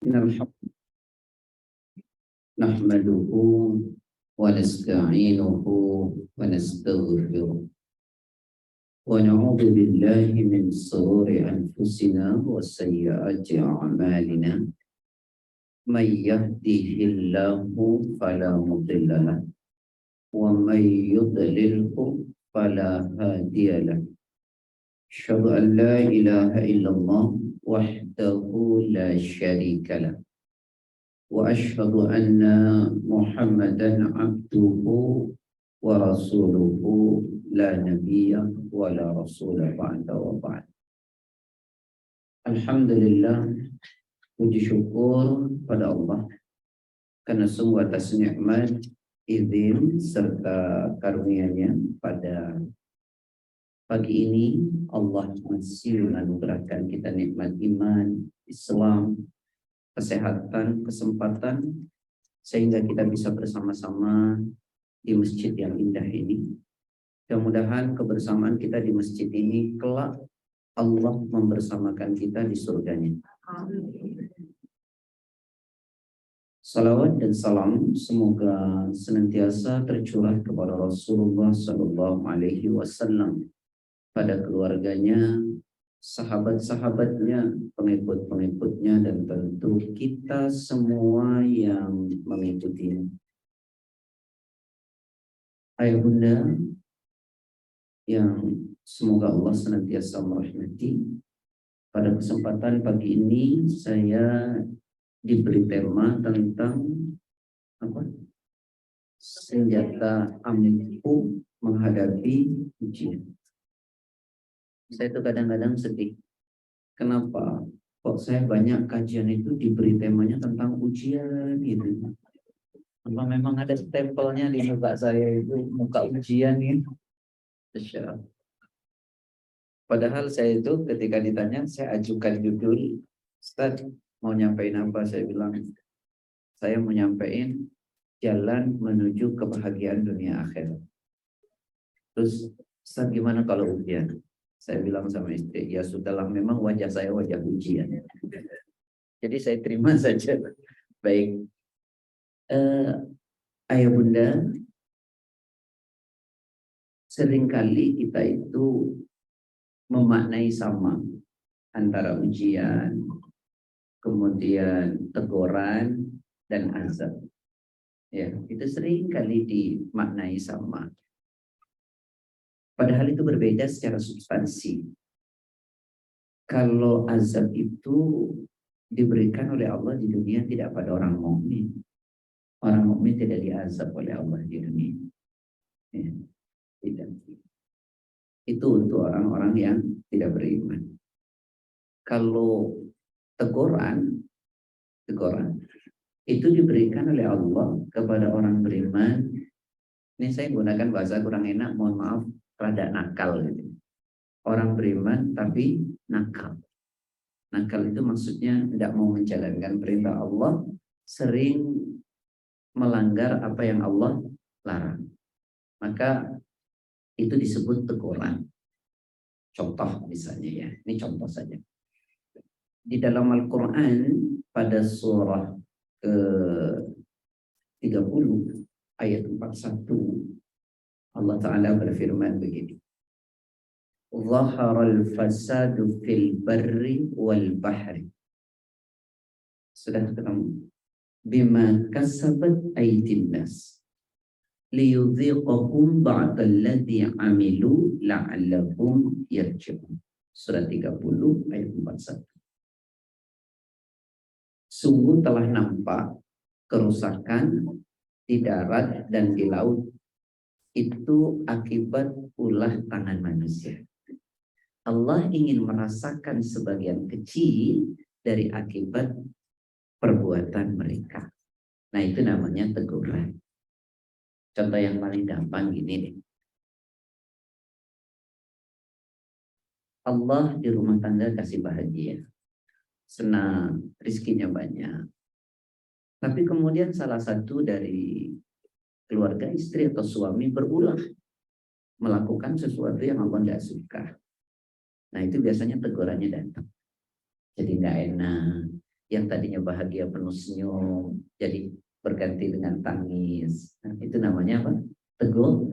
إن الحمد نحمده ونستعينه ونستغفره ونعوذ بالله من شرور أنفسنا وسيئات أعمالنا من يهده الله فلا مضل له ومن يضلله فلا هادي له أشهد أن لا إله إلا الله وحده لا شريك له وأشهد أن محمدا عبده ورسوله لا نبي ولا رسول بعد وبعد. Alhamdulillah, puji syukur pada Allah karena sungguh atas nikmat, izin serta karunia-Nya pada pagi ini Allah masih menganugerahkan kita nikmat iman, Islam, kesehatan, kesempatan sehingga kita bisa bersama-sama di masjid yang indah ini. Mudah-mudahan kebersamaan kita di masjid ini kelak Allah membersamakan kita di surganya. Salawat dan salam semoga senantiasa tercurah kepada Rasulullah Sallallahu Alaihi Wasallam, pada keluarganya, sahabat-sahabatnya, pengikut-pengikutnya, dan tentu kita semua yang mengikutinya. Ayah bunda yang semoga Allah senantiasa merahmati, pada kesempatan pagi ini saya diberi tema tentang apa? Senjata ampuh menghadapi ujian. Saya tuh kadang-kadang sedih. Kenapa? Kok saya banyak kajian itu diberi temanya tentang ujian gitu. Apa memang ada stempelnya di muka saya itu muka ujian gitu. Padahal saya itu ketika ditanya, saya ajukan judul, Ustaz mau nyampein apa? Saya bilang, saya mau nyampein jalan menuju kebahagiaan dunia akhirat. Terus, Ustaz gimana kalau ujian? Saya bilang sama istri, ya sudahlah, memang wajah saya wajah ujian. Jadi saya terima saja. Baik. Ayah bunda, seringkali kita itu memaknai sama antara ujian, kemudian teguran, dan azab. Ya, itu seringkali dimaknai sama. Padahal itu berbeda secara substansi. Kalau azab itu diberikan oleh Allah di dunia tidak pada orang mukmin. Orang mukmin tidak diazab oleh Allah di dunia. Ya, tidak. Itu untuk orang-orang yang tidak beriman. Kalau teguran itu diberikan oleh Allah kepada orang beriman. Ini saya gunakan bahasa kurang enak, mohon maaf, rada nakal gitu. Orang beriman tapi nakal. Nakal itu maksudnya tidak mau menjalankan perintah Allah, sering melanggar apa yang Allah larang. Maka itu disebut teguran. Contoh misalnya ya, ini contoh saja. Di dalam Al-Quran pada surah ke-30 ayat 41 Allah Ta'ala berfirman begini. Zaharal fasadu fil barri wal bahri. Sudah ketemu. Bima kasabat aydin nas. Liyudhiqahum ba'dalladhi amilu la'allahum yarji'un. Surah 30 ayat 41. Sungguh telah nampak kerusakan di darat dan di laut. Itu akibat ulah tangan manusia. Allah ingin merasakan sebagian kecil dari akibat perbuatan mereka. Nah, itu namanya teguran. Contoh yang paling gampang gini deh. Allah di rumah tangga kasih bahagia, senang, rizkinya banyak. Tapi kemudian salah satu dari keluarga, istri atau suami berulah melakukan sesuatu yang Allah tidak suka. Nah, itu biasanya tegurannya datang. Jadi nggak enak, Yang tadinya bahagia penuh senyum, jadi berganti dengan tangis. Nah, itu namanya apa? Teguh.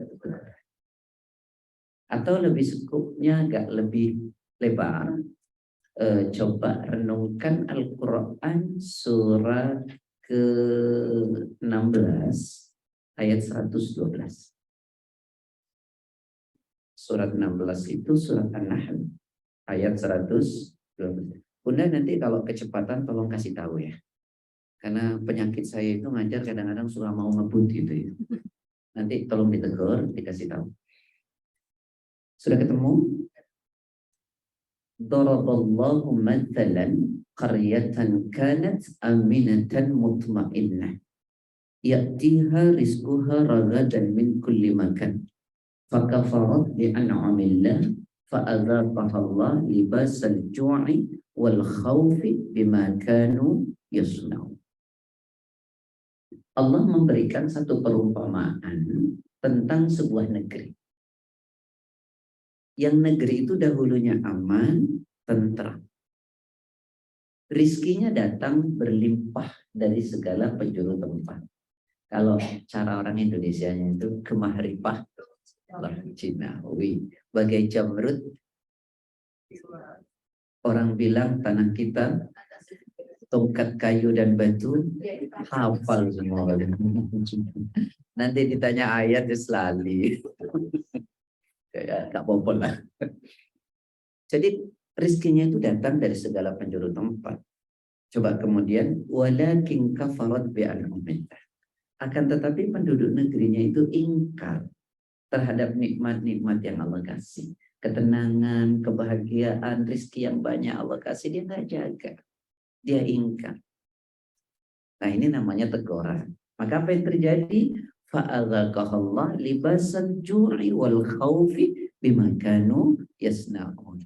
Atau lebih cukupnya agak lebih lebar, coba renungkan Al-Quran surat ke-16 ayat 112. Surat 16 itu surat An-Nahl ayat 112. Bunda nanti kalau kecepatan tolong kasih tahu ya. Karena penyakit saya itu ngajar kadang-kadang suka mau ngebut gitu ya. Nanti tolong ditegur, dikasih tahu. Sudah ketemu? Daraballahu mathalan qaryatan kanat aminatan mutmainnah ya'tiha rizquha ragadan min kulli makan fakafarat bi'an'amillah fa'adzaqaha Allah libasal ju'i wal khawfi bima kanu yasna'un. Allah memberikan satu perumpamaan tentang sebuah negeri. Yang negeri itu dahulunya aman, tentram. Rizkinya datang berlimpah dari segala penjuru tempat. Kalau cara orang Indonesianya itu kemahripah lah Cinawi. Bagai jamrut, orang bilang tanah kita tongkat kayu dan batu hafal semua. Nanti ditanya ayat selali. Ya, gak apa-apa lah. Jadi rizkinya itu datang dari segala penjuru tempat. Coba kemudian walakin kafarat bi'an'umillah. Akan tetapi penduduk negerinya itu ingkar terhadap nikmat-nikmat yang Allah kasih. Ketenangan, kebahagiaan, rizki yang banyak Allah kasih, dia nggak jaga. Dia ingkar. Nah ini namanya teguran. Maka apa yang terjadi? Fa'adzaqahallah libasal ju'i wal khawfi bima kanu yasna'un.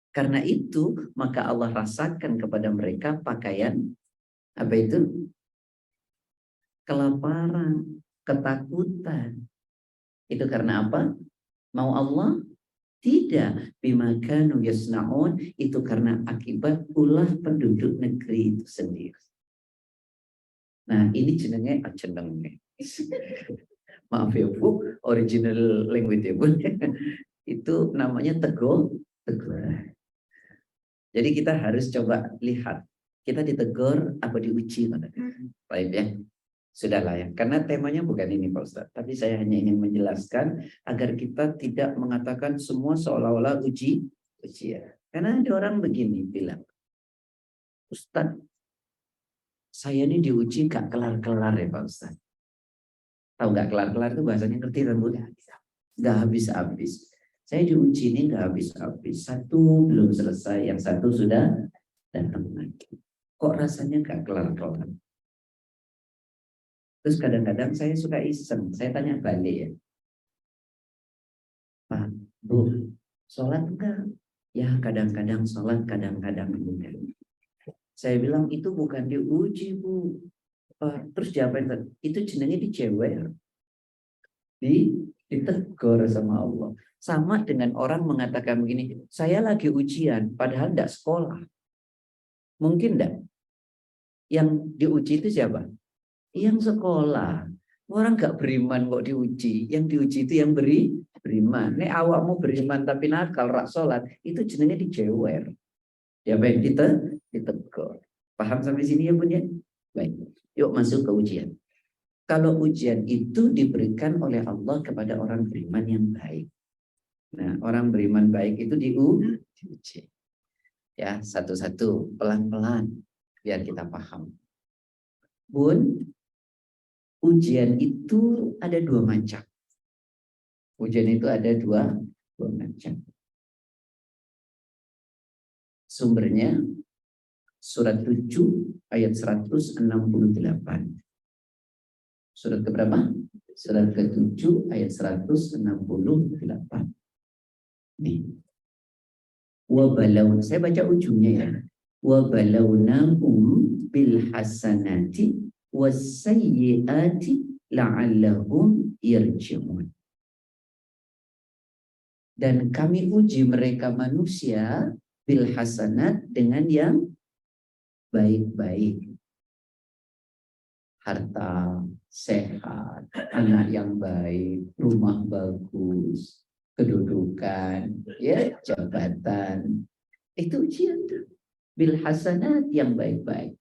Karena itu, maka Allah rasakan kepada mereka pakaian apa itu? Kelaparan, ketakutan. Itu karena apa? Mau Allah? Tidak. Bima kanu yasna'un, itu karena akibat ulah penduduk negeri itu sendiri. Nah, ini jenenge maaf ya Bu, original language ya Bu. Itu namanya teguran. Jadi kita harus coba lihat, kita ditegur apa diuji. Baik ya, sudahlah ya. Karena temanya bukan ini Pak Ustadz, tapi saya hanya ingin menjelaskan agar kita tidak mengatakan semua seolah-olah ujian. Karena ada orang begini bilang, Ustadz, saya ini diuji gak kelar-kelar ya Pak Ustadz. Tahu gak kelar-kelar itu bahasanya ngerti kan Bu? Gak habis-habis. Saya diuji ini gak habis-habis. Satu belum selesai, yang satu sudah datang lagi. Kok rasanya gak kelar-kelar? Terus kadang-kadang saya suka iseng. Saya tanya balik ya. Pak, Bu, sholat enggak? Ya kadang-kadang sholat, kadang-kadang enggak. Saya bilang itu bukan diuji Bu. Terus jawaban itu jenenge dijewer. Ditegur sama Allah. Sama dengan orang mengatakan begini, saya lagi ujian, padahal tidak sekolah. Mungkin tidak? Yang diuji itu siapa? Yang sekolah. Orang gak beriman kok diuji. Yang diuji itu yang beriman. Nek awakmu beriman tapi nakal, rak sholat, itu jenenge dijewer. Ya baik, ditegur. Paham sampai sini ya Bun ya? Baik, yuk masuk ke ujian. Kalau ujian itu diberikan oleh Allah kepada orang beriman yang baik. Nah, orang beriman baik itu diuji. Ya, satu-satu, pelan-pelan, biar kita paham. Bun, ujian itu ada dua macam. Ujian itu ada dua macam. Sumbernya surat 7 ayat 168. Surat keberapa? Surat ke-7 ayat 168. Nih. Wabalau, saya baca ujungnya ya. Wabalawnahum bil hasanati wasayyiati la'allahum yarji'un. Dan kami uji mereka manusia bil hasanat dengan yang baik-baik. Harta, sehat, anak yang baik, rumah bagus, kedudukan, ya jabatan. Itu ujian tuh. Bil hasanat yang baik-baik.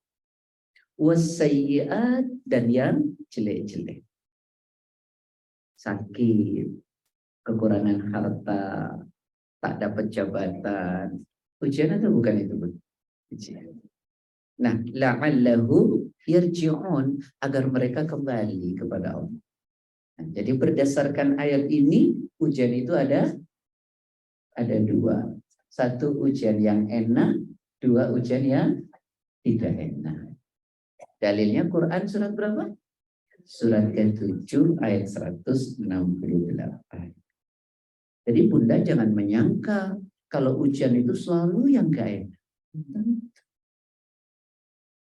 Wasayyiat dan yang jelek-jelek. Sakit, kekurangan harta, tak dapat jabatan. Ujian atau bukan itu, Bu? Ujian. Nah, la'allahu yarji'un, agar mereka kembali kepada Allah. Nah, jadi berdasarkan ayat ini, ujian itu ada dua. Satu ujian yang enak, dua ujian yang tidak enak. Dalilnya Quran surat berapa? Surat ke-7 ayat 168. Jadi Bunda jangan menyangka kalau ujian itu selalu yang gak enak.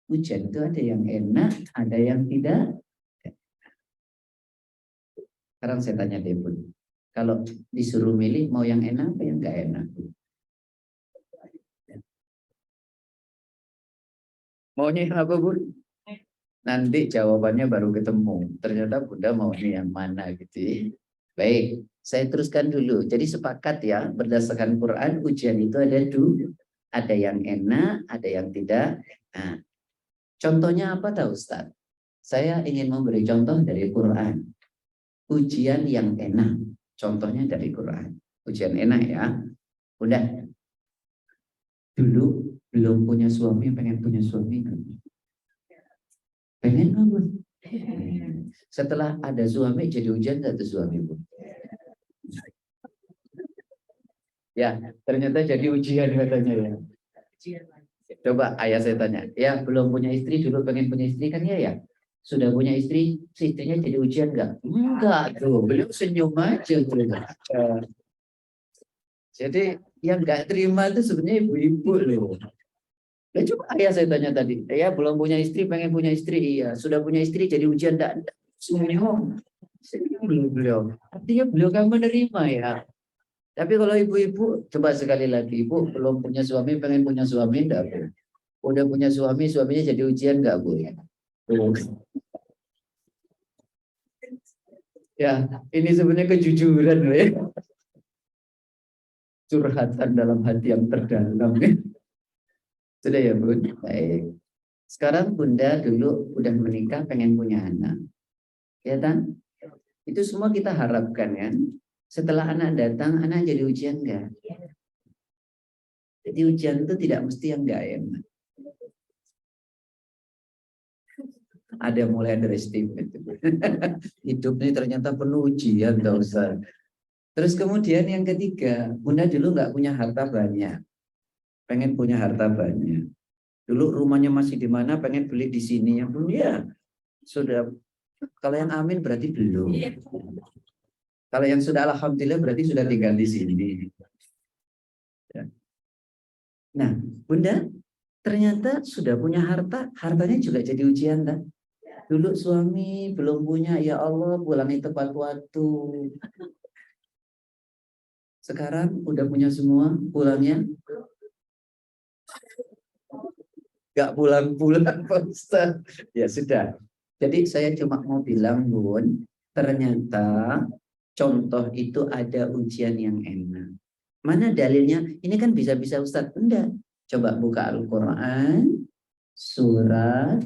Ujian itu ada yang enak, ada yang tidak. Sekarang saya tanya deh Bun, kalau disuruh milih mau yang enak apa yang gak enak? Maunya yang apa Bun? Nanti jawabannya baru ketemu. Ternyata Bunda maunya yang mana gitu ya. Baik, saya teruskan dulu. Jadi sepakat ya, berdasarkan Quran ujian itu ada dua. Ada yang enak, ada yang tidak. Nah, contohnya apa tahu Ustaz? Saya ingin memberi contoh dari Quran. Ujian yang enak. Contohnya dari Quran. Ujian enak ya. Udah. Dulu belum punya suami, pengen punya suami. Pengen banget. Setelah ada suami jadi ujian gak tuh suami Bu? Ya, ternyata jadi ujian katanya ya. Coba ayah saya tanya, ya belum punya istri dulu pengen punya istri kan ya ya? Sudah punya istri, si istrinya jadi ujian enggak? Enggak tuh, beliau senyum aja tuh. Jadi yang enggak terima itu sebenarnya ibu-ibu loh. Ya coba ayah saya tanya tadi, ya belum punya istri pengen punya istri, iya. Sudah punya istri jadi ujian enggak? Senyum. Senyum beliau. Artinya beliau kan menerima ya. Tapi kalau ibu-ibu, coba sekali lagi, ibu belum punya suami, pengen punya suami, enggak Bu? Udah punya suami, suaminya jadi ujian enggak Bu? Ya, ini sebenarnya kejujuran loh ya. Curhatan dalam hati yang terdalam ya. Sudah ya Bun? Baik. Sekarang Bunda dulu udah menikah, pengen punya anak. Ya kan? Itu semua kita harapkan kan. Setelah anak datang, anak jadi ujian enggak? Jadi ujian itu tidak mesti yang enggak enak. Ada mulai underestimate. Hidup ini ternyata penuh ujian, gak usah. Terus kemudian yang ketiga, Bunda dulu nggak punya harta banyak, pengen punya harta banyak. Dulu rumahnya masih di mana, pengen beli di sini, yang belum ya sudah. Kalau yang amin berarti belum. Kalau yang sudah alhamdulillah berarti sudah tinggal di sini. Ya. Nah, Bunda ternyata sudah punya harta, hartanya juga jadi ujian kan? Dulu suami belum punya, ya Allah pulangi tepat waktu. Sekarang udah punya semua, pulangnya nggak pulang-pulang Pak Ustaz. Ya sudah. Jadi saya cuma mau bilang Bun, ternyata contoh itu ada ujian yang enak. Mana dalilnya? Ini kan bisa-bisa Ustaz. Enggak. Coba buka Al-Quran surat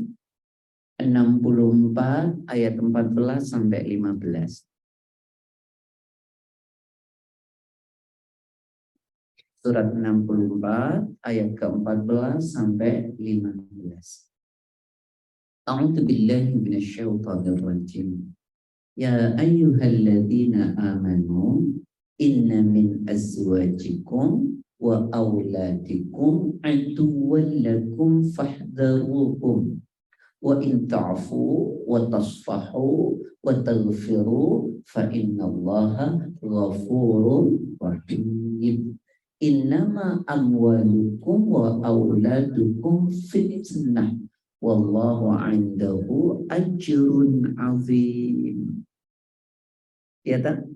64 ayat 14 sampai 15. Surat 64 ayat ke-14 sampai 15. A'udzu billahi minasyaitonir rajim. Ya ayyuhalladzina amanu inna min azwajikum wa auladikum aduwwan lakum fahdharuhum wa in ta'fu wa tasfahu wa taghfiru fa innallaha ghafurur rahim. Innama amwalukum wa auladukum fitnah wallahu 'indahu ajrun 'azim. Ya tak?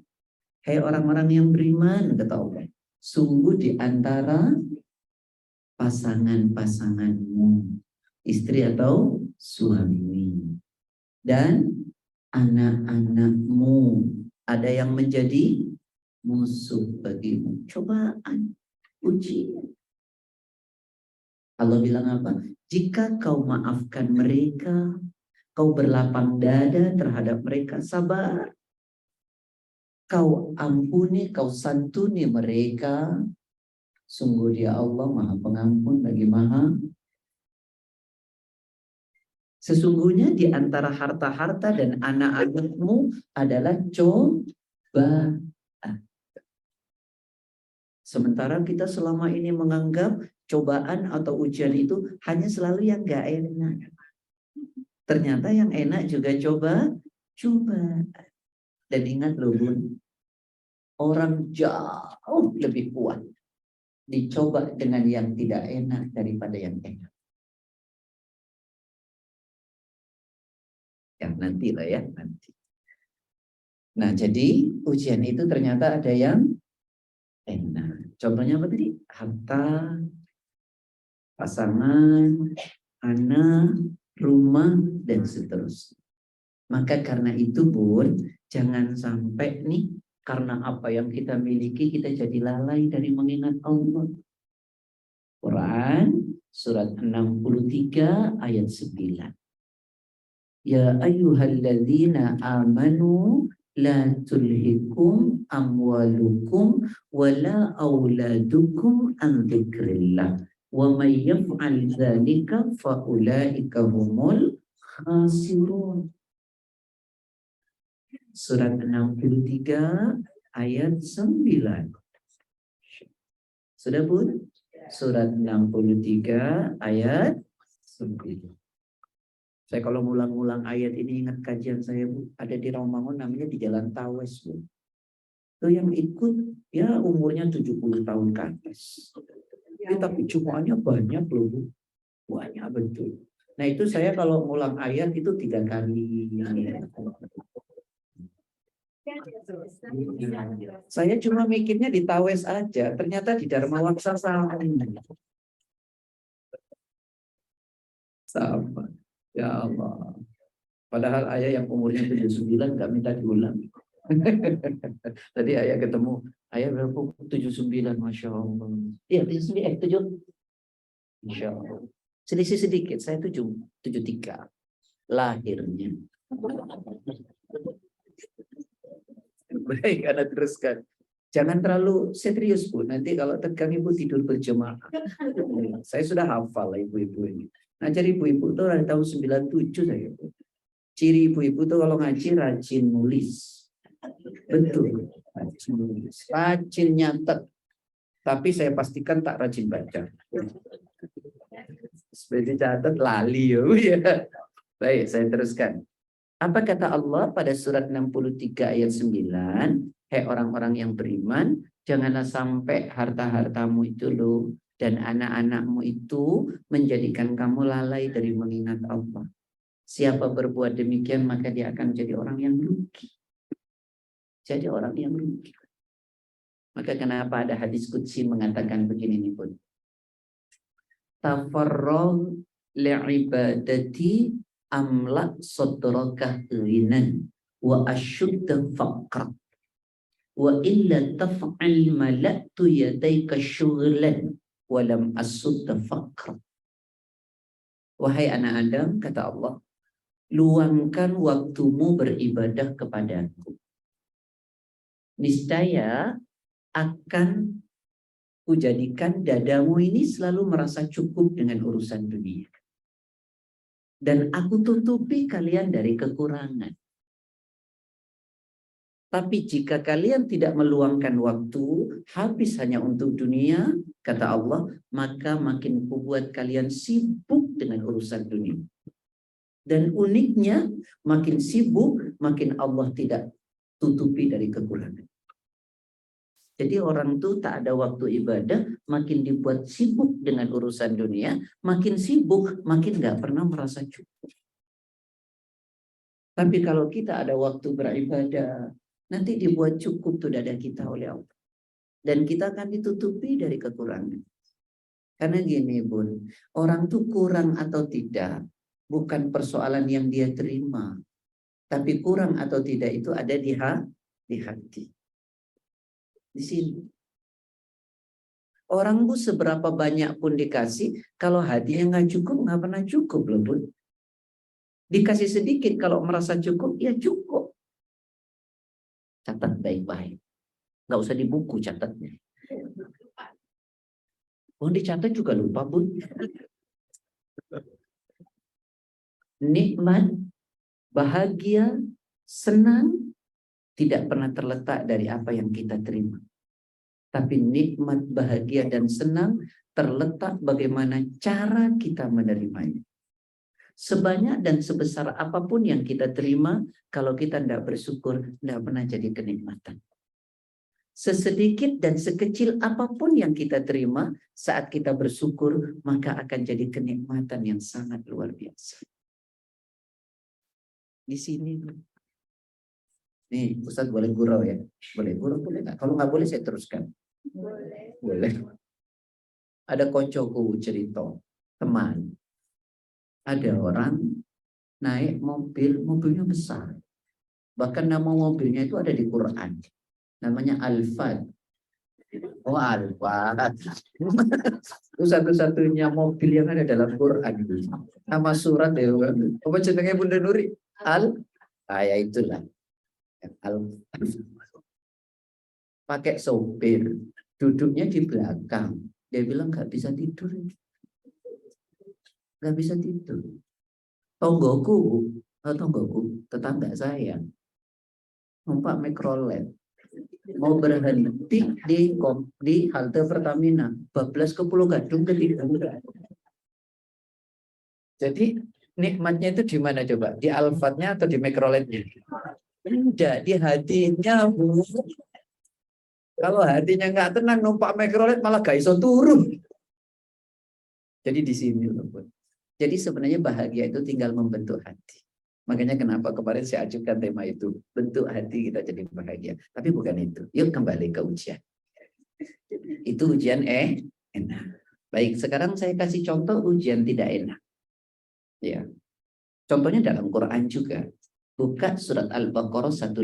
Hai orang-orang yang beriman, kata Allah, sungguh di antara pasangan-pasanganmu istri atau suami. Dan anak-anakmu ada yang menjadi musuh bagimu. Cobaan, ujian. Allah bilang apa? Jika kau maafkan mereka, kau berlapang dada terhadap mereka, sabar. Kau ampuni, kau santuni mereka. Sungguh dia Allah Maha Pengampun lagi Maha. Sesungguhnya di antara harta-harta dan anak-anakmu adalah cobaan. Sementara kita selama ini menganggap cobaan atau ujian itu hanya selalu yang gak enak. Ternyata yang enak juga coba. Dan ingat loh Bun, orang jauh lebih kuat dicoba dengan yang tidak enak daripada yang enak. Ya nanti lah ya, nanti. Nah jadi ujian itu ternyata ada yang enak. Contohnya apa tadi? Harta, pasangan, anak, rumah, dan seterusnya. Maka karena itu Bun, jangan sampai nih karena apa yang kita miliki kita jadi lalai dari mengingat Allah. Quran surat 63 ayat 9. Ya ayyuhalladzina amanu la tulhikum amwalukum wala auladukum an dzikrillah wa may yaf'al dzalika fa ulaika humul khasirun. Surat 63 ayat 9. Sudah Bun? Surat 63 ayat 9. Saya kalau ngulang-ngulang ayat ini ingat kajian saya Bu, ada di Rawamangun namanya di Jalan Tawes Bu. Itu yang ikut ya umurnya 70 tahun ke atas. Ya, tapi jumlahnya banyak loh Bu. Banyak betul. Nah itu saya kalau ngulang ayat itu 3 kali. Saya cuma mikirnya di Tawes aja, ternyata di Dharma Waksa sama. Sama. Ya Allah. Padahal ayah yang umurnya 79 nggak minta diulang. Tadi ayah ketemu, ayah berapa? 79, Masya Allah. Iya, 7. Masya Allah. Selisih sedikit, saya 73. Lahirnya. Baik, Anda teruskan. Jangan terlalu serius, Bu. Nanti kalau tegang Ibu tidur berjemaah. Saya sudah hafal ibu-ibu ini. Ngajar ibu-ibu itu dari tahun 97 saya. Ciri ibu-ibu itu kalau ngaji rajin nulis. Betul. Rajin nulis. Rajin nyatet. Tapi saya pastikan tak rajin baca. Seperti catat lali ya. Baik, saya teruskan. Apa kata Allah pada surat 63 ayat 9? Hei orang-orang yang beriman, janganlah sampai harta-hartamu itu loh dan anak-anakmu itu menjadikan kamu lalai dari mengingat Allah. Siapa berbuat demikian maka dia akan jadi orang yang rugi. Jadi orang yang rugi. Maka kenapa ada hadis qudsi mengatakan begini nih Bun. Tafarrag li'ibadati amla sadrakah ghinan wa asyudda faqra wa illa taf'al mala'tu yadayka syughlan wa lam asudda faqra. Wahai anak Adam, kata Allah, luangkan waktumu beribadah kepadaku. Niscaya akan kujadikan dadamu ini selalu merasa cukup dengan urusan dunia. Dan aku tutupi kalian dari kekurangan. Tapi jika kalian tidak meluangkan waktu, habis hanya untuk dunia, kata Allah, maka makin kubuat kalian sibuk dengan urusan dunia. Dan uniknya, makin sibuk, makin Allah tidak tutupi dari kekurangan. Jadi orang itu tak ada waktu ibadah, makin dibuat sibuk dengan urusan dunia, makin sibuk, makin gak pernah merasa cukup. Tapi kalau kita ada waktu beribadah, nanti dibuat cukup tuh dada kita oleh Allah. Dan kita akan ditutupi dari kekurangan. Karena gini Bun, orang tuh kurang atau tidak bukan persoalan yang dia terima, tapi kurang atau tidak itu ada di hati. Di sini. Orang tuh seberapa banyak pun dikasih, kalau hatinya nggak cukup, nggak pernah cukup loh Bun. Dikasih sedikit, kalau merasa cukup, ya cukup. Catat baik-baik. Nggak usah di buku catatnya. Oh dicatat juga lupa Bun. Nikmat, bahagia, senang, tidak pernah terletak dari apa yang kita terima. Tapi nikmat, bahagia, dan senang terletak bagaimana cara kita menerimanya. Sebanyak dan sebesar apapun yang kita terima, kalau kita tidak bersyukur, tidak pernah jadi kenikmatan. Sesedikit dan sekecil apapun yang kita terima, saat kita bersyukur, maka akan jadi kenikmatan yang sangat luar biasa. Di sini. Nih, Ustadz boleh gurau ya? Boleh gurau, boleh nggak? Kalau nggak boleh, saya teruskan. Boleh. Ada koncoku cerita, teman. Ada orang naik mobil, mobilnya besar. Bahkan nama mobilnya itu ada di Quran. Namanya Al-Fad. Oh, Al-Fad. Itu satu-satunya mobil yang ada dalam Quran. Nama surat ya. Apa jenenge Bunda Nuri? Ya itulah. Pakai sopir. Duduknya di belakang. Dia bilang nggak bisa tidur. Nggak bisa tidur. Tonggoku, tetangga saya. Numpak mikrolet. Mau berhenti di halte Pertamina, bablas ke Pulau Gadung ketiga. Jadi nikmatnya itu di mana coba? Di Alphardnya atau di mikroletnya? Tidak, di hatinya. Kalau hatinya nggak tenang, numpak mikrolet malah gak iso turun. Jadi di sini loh. Jadi sebenarnya bahagia itu tinggal membentuk hati. Makanya kenapa kemarin saya ajukan tema itu. Bentuk hati kita jadi bahagia. Tapi bukan itu. Yuk kembali ke ujian. Itu ujian enak. Baik, sekarang saya kasih contoh ujian tidak enak. Ya. Contohnya dalam Quran juga. Buka surat Al-Baqarah 155.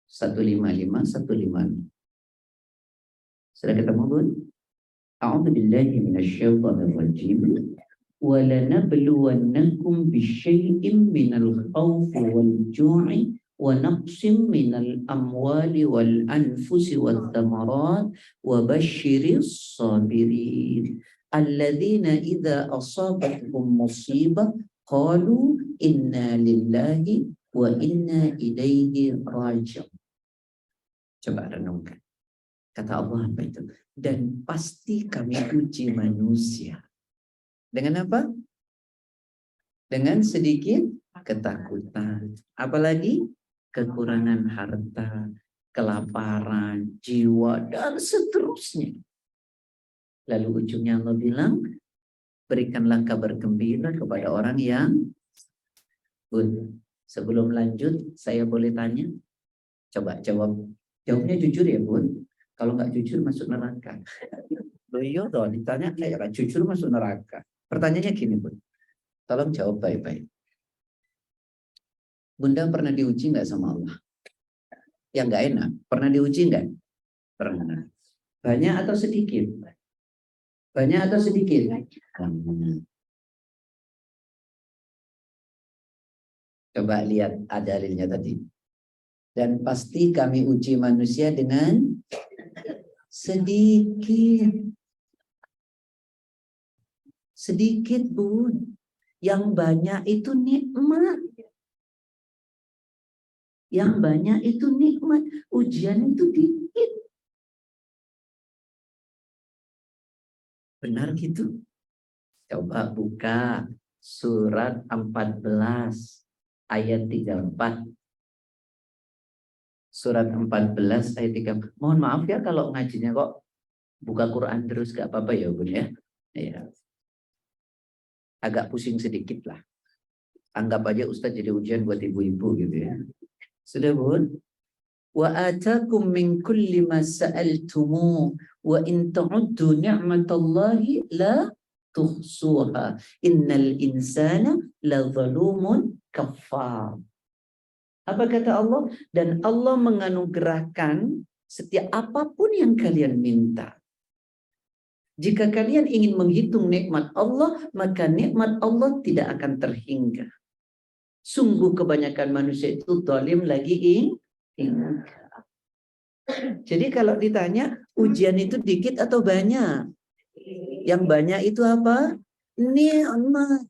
155. Sudah ketemu, Bun? A'udzu billahi minasyaitonir rajim. وَلَنَبْلُوَنَّكُمْ بِشَيْءٍ مِّنَ الْخَوْفِ وَالْجُوعِ وَنَقْصٍ مِّنَ الْأَمْوَالِ وَالْأَنْفُسِ وَالثَّمَرَاتِ وَبَشِّرِ الصَّابِرِينَ الَّذِينَ إِذَا أَصَابَتْهُمْ مُصِيبَةٌ قَالُوا إِنَّا لِلَّهِ وَإِنَّا إِلَيْهِ رَاجِعُونَ. Coba renungkan. Kata Allah apa itu? Dan pasti kami uji manusia. Dengan apa? Dengan sedikit ketakutan. Apalagi kekurangan harta, kelaparan, jiwa, dan seterusnya. Lalu ujungnya Allah bilang, berikanlah kabar gembira kepada orang yang Bun. Sebelum lanjut, saya boleh tanya? Coba jawab. Jawabnya jujur ya Bun. Kalau nggak jujur masuk neraka. Iya dong, ditanya kayak jujur masuk neraka. Pertanyaannya gini Bun, tolong jawab baik-baik. Bunda pernah diuji nggak sama Allah? Yang nggak enak, pernah diuji nggak? Pernah. Banyak atau sedikit? Banyak atau sedikit? Coba lihat dalilnya tadi. Dan pasti kami uji manusia dengan sedikit. Sedikit Bun. Yang banyak itu nikmat. Yang banyak itu nikmat. Ujian itu dikit. Benar gitu? Coba buka surat 14 ayat 34. Surat 14 ayat 34. Mohon maaf ya kalau ngajinya kok buka Quran terus gak apa-apa ya Bun ya. Ya. Agak pusing sedikit lah. Anggap aja Ustadz jadi ujian buat ibu-ibu gitu ya. Sudah Bun? wa atakum min kulli ma sa'altumu wa in ta'uddu ni'matallahi la tuhsuha innal insana la zalumun kafar. Apa kata Allah? Dan Allah menganugerahkan setiap apapun yang kalian minta. Jika kalian ingin menghitung nikmat Allah, maka nikmat Allah tidak akan terhingga. Sungguh kebanyakan manusia itu zalim lagi ingkar. Jadi kalau ditanya ujian itu dikit atau banyak? Yang banyak itu apa? Nikmat.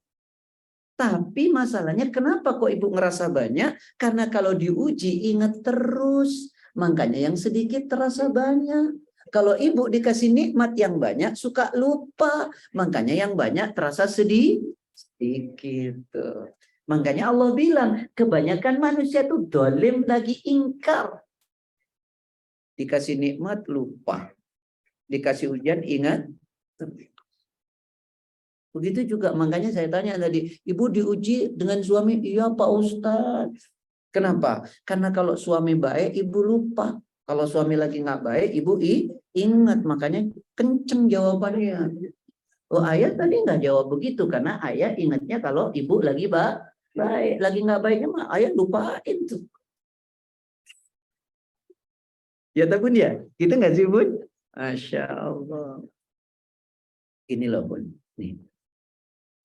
Tapi masalahnya kenapa kok ibu ngerasa banyak? Karena kalau diuji ingat terus. Makanya yang sedikit terasa banyak. Kalau ibu dikasih nikmat yang banyak suka lupa. Makanya yang banyak terasa sedikit. Makanya Allah bilang kebanyakan manusia itu dolim lagi ingkar. Dikasih nikmat lupa. Dikasih ujian ingat. Begitu juga makanya saya tanya tadi, ibu diuji dengan suami? Iya Pak Ustadz. Kenapa? Karena kalau suami baik ibu lupa. Kalau suami lagi nggak baik ibu ingat. Makanya kenceng jawabannya. Oh ayah tadi nggak jawab begitu karena ayah ingatnya kalau ibu lagi baik. Lagi nggak baiknya mah ayah lupain tuh. Ya tapi Bun ya, gitu nggak sih Bun? Masya Allah. Ini loh Bun. Nih.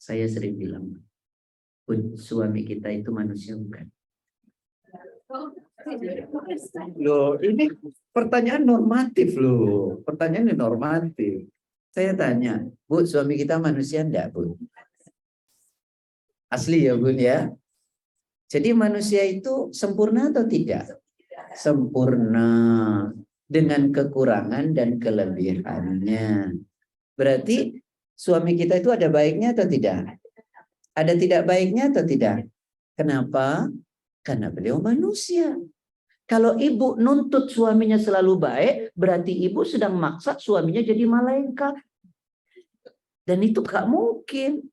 Saya sering bilang, Bun, suami kita itu manusia bukan? Loh, ini pertanyaan normatif loh. Pertanyaan normatif. Saya tanya, Bu, suami kita manusia enggak, Bu? Asli ya, Bun ya? Jadi manusia itu sempurna atau tidak? Sempurna. Dengan kekurangan dan kelebihannya. Berarti suami kita itu ada baiknya atau tidak? Ada tidak baiknya atau tidak? Kenapa? Karena beliau manusia. Kalau ibu nuntut suaminya selalu baik, berarti ibu sedang maksa suaminya jadi malaikat. Dan itu gak mungkin.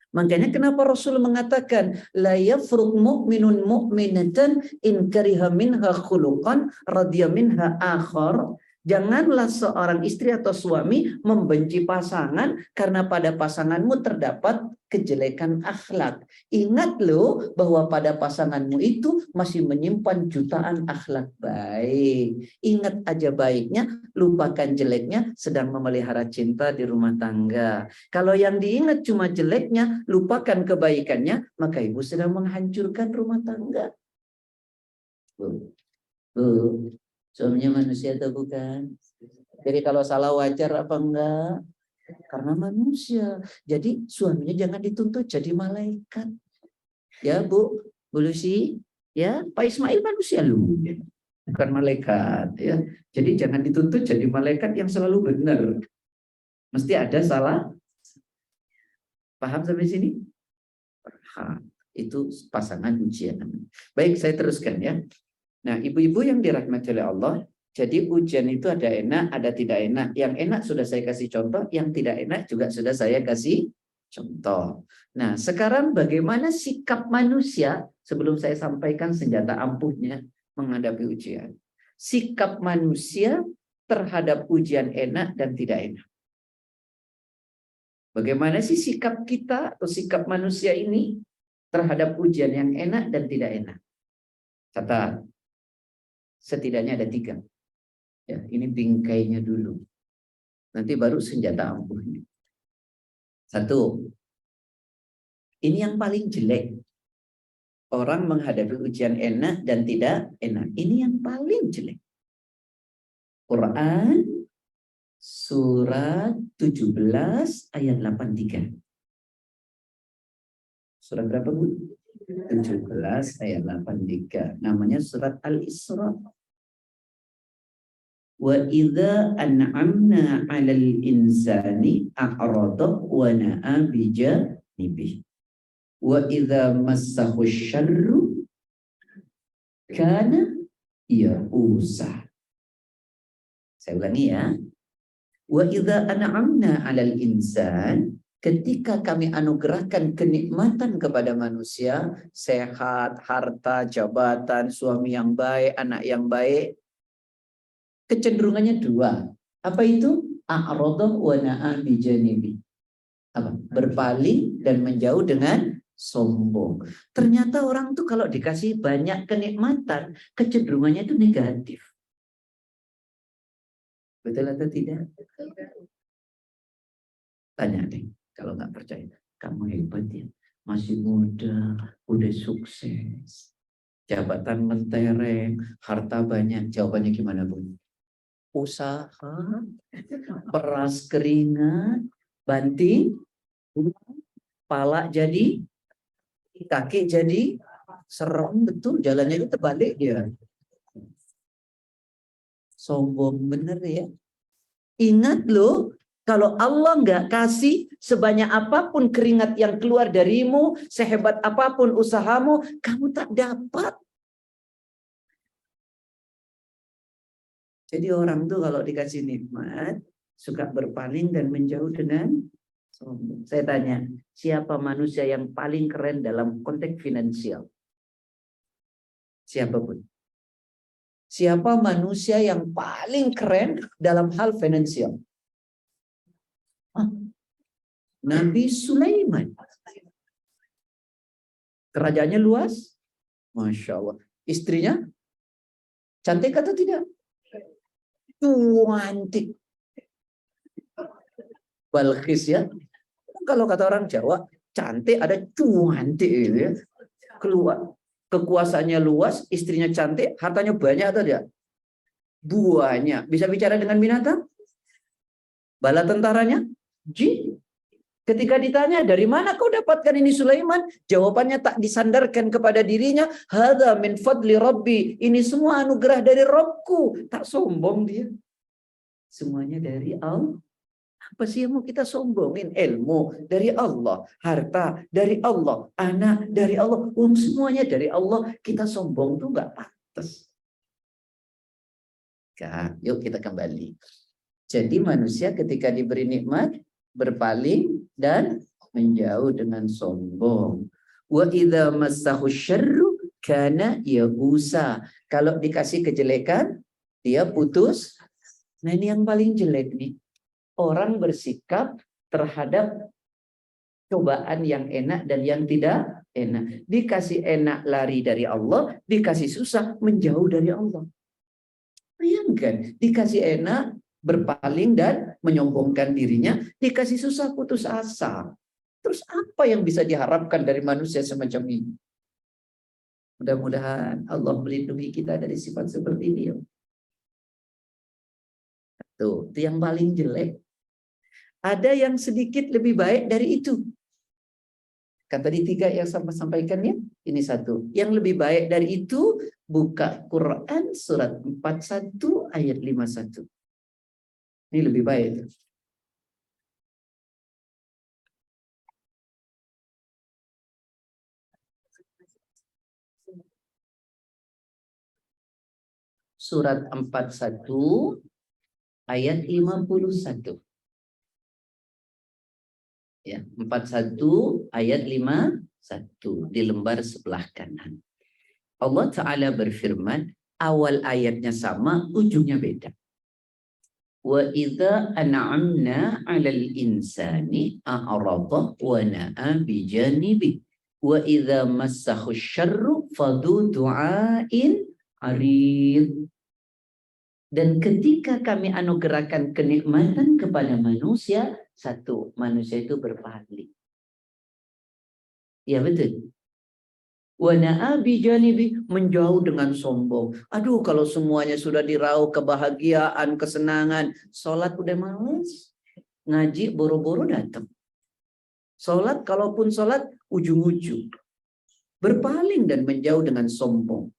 Makanya kenapa Rasul mengatakan la yafruq mu'minun mu'minatan in kariha minha khuluqan radhiya minha akhar. Janganlah seorang istri atau suami membenci pasangan karena pada pasanganmu terdapat kejelekan akhlak. Ingat loh bahwa pada pasanganmu itu masih menyimpan jutaan akhlak baik. Ingat aja baiknya, lupakan jeleknya, sedang memelihara cinta di rumah tangga. Kalau yang diingat cuma jeleknya, lupakan kebaikannya, maka ibu sedang menghancurkan rumah tangga. Suaminya manusia atau bukan? Jadi kalau salah wajar apa enggak? Karena manusia. Jadi suaminya jangan dituntut jadi malaikat. Ya Bu Lucy, ya Pak Ismail manusia lu, bukan malaikat. Ya, jadi jangan dituntut jadi malaikat yang selalu benar. Mesti ada salah. Paham sampai sini? Itu pasangan ujian. Baik, saya teruskan ya. Nah, ibu-ibu yang dirahmati oleh Allah, jadi ujian itu ada enak, ada tidak enak. Yang enak sudah saya kasih contoh, yang tidak enak juga sudah saya kasih contoh. Nah, sekarang bagaimana sikap manusia sebelum saya sampaikan senjata ampuhnya menghadapi ujian. Sikap manusia terhadap ujian enak dan tidak enak. Bagaimana sih sikap kita atau sikap manusia ini terhadap ujian yang enak dan tidak enak? Catat. Setidaknya ada 3. Ya, ini bingkainya dulu. Nanti baru senjata ampuhnya. 1. Ini yang paling jelek. Orang menghadapi ujian enak dan tidak enak. Ini yang paling jelek. Quran surat 17 ayat 83. Surat berapa, Bu? 17 ayat 83. Namanya surat Al-Isra. Wa idza an'amna 'alal insani a'rada wa na'a bijanibi. Wa idza massahu syarru kana ya'usa. Saya ulangi ya. Wa idza an'amna 'alal insan, ketika kami anugerahkan kenikmatan kepada manusia, sehat, harta, jabatan, suami yang baik, anak yang baik, kecenderungannya dua. Apa itu? A'radah wa na'a bijanibi. Apa? Berpaling dan menjauh dengan sombong. Ternyata orang tuh kalau dikasih banyak kenikmatan, kecenderungannya itu negatif. Betul atau tidak? Tanya deh, kalau nggak percaya. Kamu hebat ya, masih muda, udah sukses. Jabatan mentereng, harta banyak. Jawabannya gimana, Bu? Usaha, peras keringat, banting, pala jadi, kaki jadi, serem betul. Jalannya itu terbalik dia. Sombong bener ya. Ingat loh, kalau Allah nggak kasih sebanyak apapun keringat yang keluar darimu, sehebat apapun usahamu, kamu tak dapat. Jadi orang tuh kalau dikasih nikmat, suka berpaling dan menjauh dengan sombong. Saya tanya, siapa manusia yang paling keren dalam konteks finansial? Siapapun. Siapa manusia yang paling keren dalam hal finansial? Nabi Sulaiman. Kerajaannya luas. Masya Allah. Istrinya cantik atau tidak? Cantik. Balkis ya. Kalau kata orang Jawa, cantik ada cantik gitu ya. Keluar. Kekuasaannya luas, istrinya cantik, hartanya banyak atau tidak? Banyak. Bisa bicara dengan binatang? Bala tentaranya? Jin. Ketika ditanya, dari mana kau dapatkan ini Sulaiman? Jawabannya tak disandarkan kepada dirinya. Hadza min fadli Rabbi. Ini semua anugerah dari Rabbku. Tak sombong dia. Semuanya dari Allah. Apa sih yang mau kita sombongin? Ilmu dari Allah. Harta dari Allah. Anak dari Allah. Semuanya dari Allah. Kita sombong tuh nggak pantas. Yuk kita kembali. Jadi manusia ketika diberi nikmat, berpaling dan menjauh dengan sombong. Wa idza massahu syarru kana yausa. Kalau dikasih kejelekan, dia putus. Nah, ini yang paling jelek nih. Orang bersikap terhadap cobaan yang enak dan yang tidak enak. Dikasih enak lari dari Allah, dikasih susah menjauh dari Allah. Bayangkan, dikasih enak berpaling dan menyombongkan dirinya, dikasih susah putus asa. Terus apa yang bisa diharapkan dari manusia semacam ini? Mudah-mudahan Allah melindungi kita dari sifat seperti ini. Tuh, itu yang paling jelek. Ada yang sedikit lebih baik dari itu. Kan tadi 3 yang saya sampaikan ya, ini 1. Yang lebih baik dari itu, buka Quran surat 41 ayat 51. Ini lebih baik. Surat 41 ayat 51. Ya, 41 ayat 51 di lembar sebelah kanan. Allah Ta'ala berfirman, awal ayatnya sama, ujungnya beda. Wa idza an'amna 'alal insani a'rada wa na'a bi janibi wa idza massahu syarru fadu du'ain arid. Dan ketika kami anugerahkan kenikmatan kepada manusia, 1, manusia itu berpaling. Ya betul. Wa na'a bi janibi, menjauh dengan sombong. Aduh, kalau semuanya sudah diraup kebahagiaan, kesenangan, sholat udah malas, ngaji boro-boro datang. Sholat, kalaupun sholat ujung-ujung, berpaling dan menjauh dengan sombong.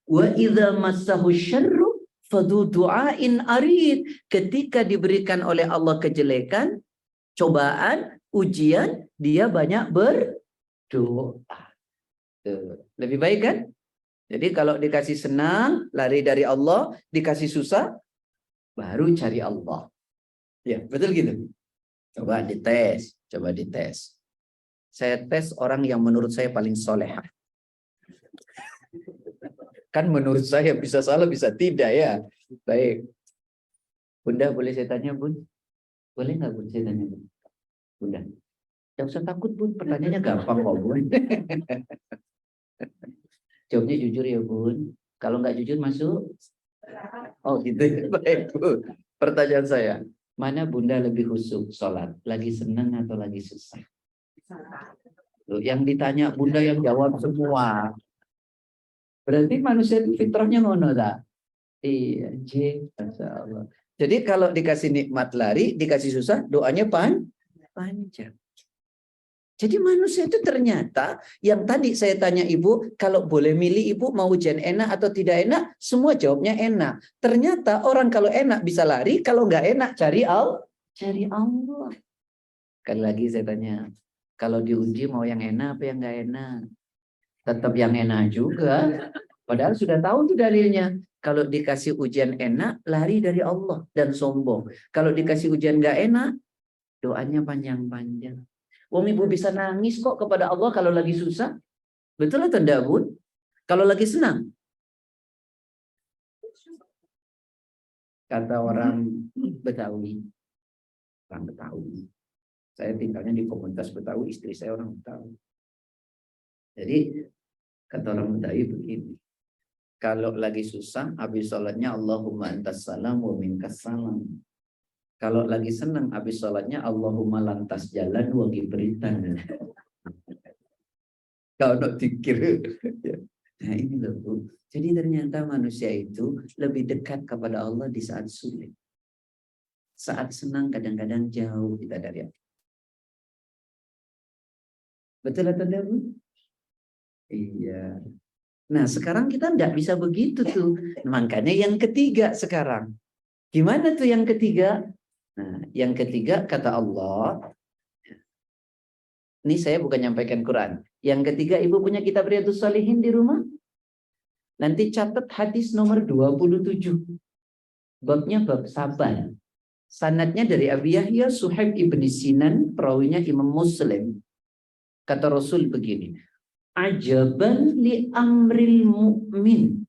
Wa idza massahu syarru fadu du'ain arid. Ketika diberikan oleh Allah kejelekan, cobaan, ujian, dia banyak berdoa. Lebih baik kan? Jadi kalau dikasih senang, lari dari Allah, dikasih susah, baru cari Allah. Ya, betul gitu. Coba dites, coba dites. Saya tes orang yang menurut saya paling soleh. Kan menurut saya bisa salah, bisa tidak ya. Baik. Bunda, boleh saya tanya, Bun? Boleh nggak, Bun, saya tanya, Bun? Bunda. Jangan usah takut, Bun. Pertanyaannya gampang kok, Bun. Jawabnya jujur ya, Bun. Kalau nggak jujur masuk? Oh gitu. Baik, Bu. Pertanyaan saya. Mana Bunda lebih khusyuk sholat? Lagi senang atau lagi susah? Loh, yang ditanya Bunda yang jawab semua. Berarti manusia itu fitrahnya ngono tak? Iya, Masya Allah. Jadi kalau dikasih nikmat lari, dikasih susah, doanya panjang. Jadi manusia itu ternyata yang tadi saya tanya ibu, kalau boleh milih ibu mau ujian enak atau tidak enak, semua jawabnya enak. Ternyata orang kalau enak bisa lari, kalau nggak enak cari Allah. Cari Allah. Sekali lagi saya tanya, kalau diuji mau yang enak apa yang nggak enak? Tetap yang enak juga. Padahal sudah tahu tuh dalilnya. Kalau dikasih ujian enak, lari dari Allah dan sombong. Kalau dikasih ujian nggak enak, doanya panjang-panjang. Wong ibu bisa nangis kok kepada Allah kalau lagi susah. Betul atau enggak, Bun? Kalau lagi senang. Kata orang Betawi. Orang Betawi. Saya tinggalnya di komunitas Betawi, istri saya orang Betawi. Jadi, kata orang Betawi begini. Kalau lagi susah, habis sholatnya Allahumma antas salam wa minkas salam. Kalau lagi senang, habis sholatnya Allahumma lantas jalan wa gibritan. Kalau nak pikir. Nah ini loh, Bu. Jadi ternyata manusia itu lebih dekat kepada Allah di saat sulit. Saat senang kadang-kadang jauh kita dari Allah. Betul atau tidak, Bu? Iya. Nah sekarang kita tidak bisa begitu tuh. Makanya yang ketiga sekarang. Gimana tuh yang ketiga? Nah yang ketiga kata Allah. Ini saya bukan nyampaikan Quran. Yang ketiga, ibu punya kitab Riyadhus Shalihin di rumah? Nanti catat hadis nomor 27. Babnya bab sabar. Sanadnya dari Abi Yahya Suhaib ibni Sinan, perawinya Imam Muslim. Kata Rasul begini. Ajaban li amril mu'min.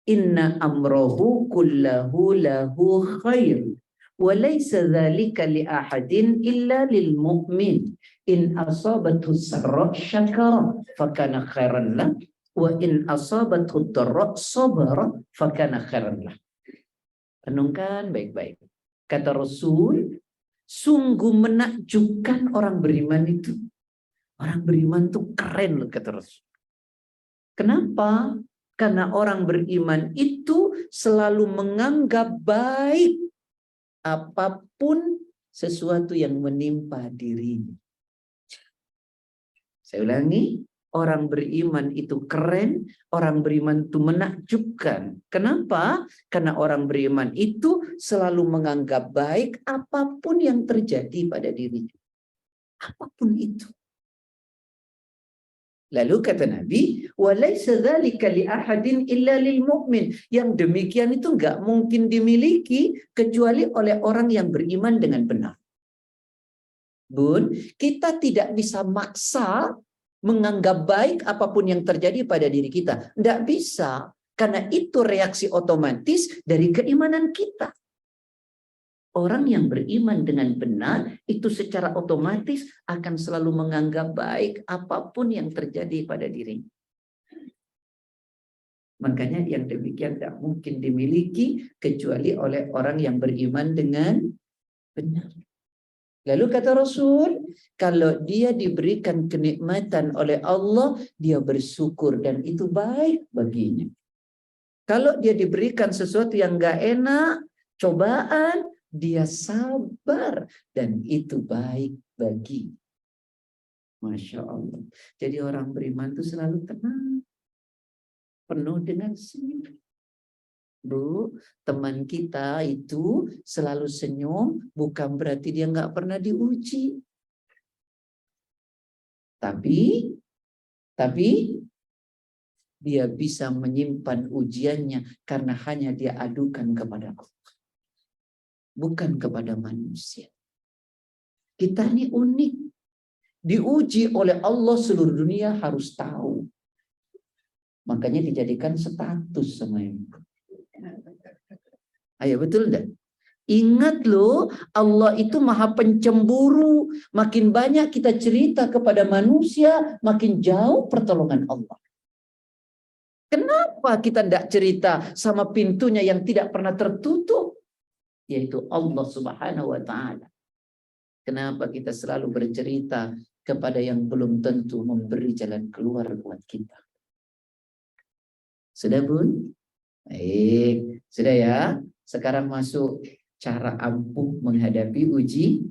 Inna amrohu kullahu lahu khair. Walaysa dzalika li ahadin illa lil mu'min. In asabathu sarra syakara fakana khairan lah. Wa in asabathu dharra sabara fakana khairan lah. Renungkan baik-baik. Kata Rasul, sungguh menakjubkan orang beriman itu. Orang beriman itu keren loh kata Rasul. Kenapa? Karena orang beriman itu selalu menganggap baik apapun sesuatu yang menimpa dirinya. Saya ulangi, orang beriman itu keren, orang beriman itu menakjubkan. Kenapa? Karena orang beriman itu selalu menganggap baik apapun yang terjadi pada dirinya. Apapun itu. Lalu kata Nabi, "Walaysa dzalika li ahadin illa lil mu'min." Yang demikian itu enggak mungkin dimiliki kecuali oleh orang yang beriman dengan benar. Bun, kita tidak bisa maksa menganggap baik apapun yang terjadi pada diri kita. Tidak bisa. Karena itu reaksi otomatis dari keimanan kita. Orang yang beriman dengan benar itu secara otomatis akan selalu menganggap baik apapun yang terjadi pada dirinya. Makanya yang demikian tidak mungkin dimiliki kecuali oleh orang yang beriman dengan benar. Lalu kata Rasul, kalau dia diberikan kenikmatan oleh Allah, dia bersyukur dan itu baik baginya. Kalau dia diberikan sesuatu yang gak enak, cobaan, dia sabar dan itu baik bagi. Masya Allah. Jadi orang beriman itu selalu tenang, penuh dengan senyum. Bu, teman kita itu selalu senyum, bukan berarti dia nggak pernah diuji. Tapi dia bisa menyimpan ujiannya karena hanya dia adukan kepada Allah. Bukan kepada manusia. Kita ini unik. Diuji oleh Allah, seluruh dunia harus tahu. Makanya dijadikan status sama ini. Ayo, betul enggak? Ingat loh, Allah itu maha pencemburu. Makin banyak kita cerita kepada manusia, makin jauh pertolongan Allah. Kenapa kita tidak cerita sama pintunya yang tidak pernah tertutup? Yaitu Allah Subhanahu wa Ta'ala. Kenapa kita selalu bercerita kepada yang belum tentu memberi jalan keluar buat kita? Sudah, Bun? Baik, sudah ya. Sekarang masuk cara ampuh menghadapi uji.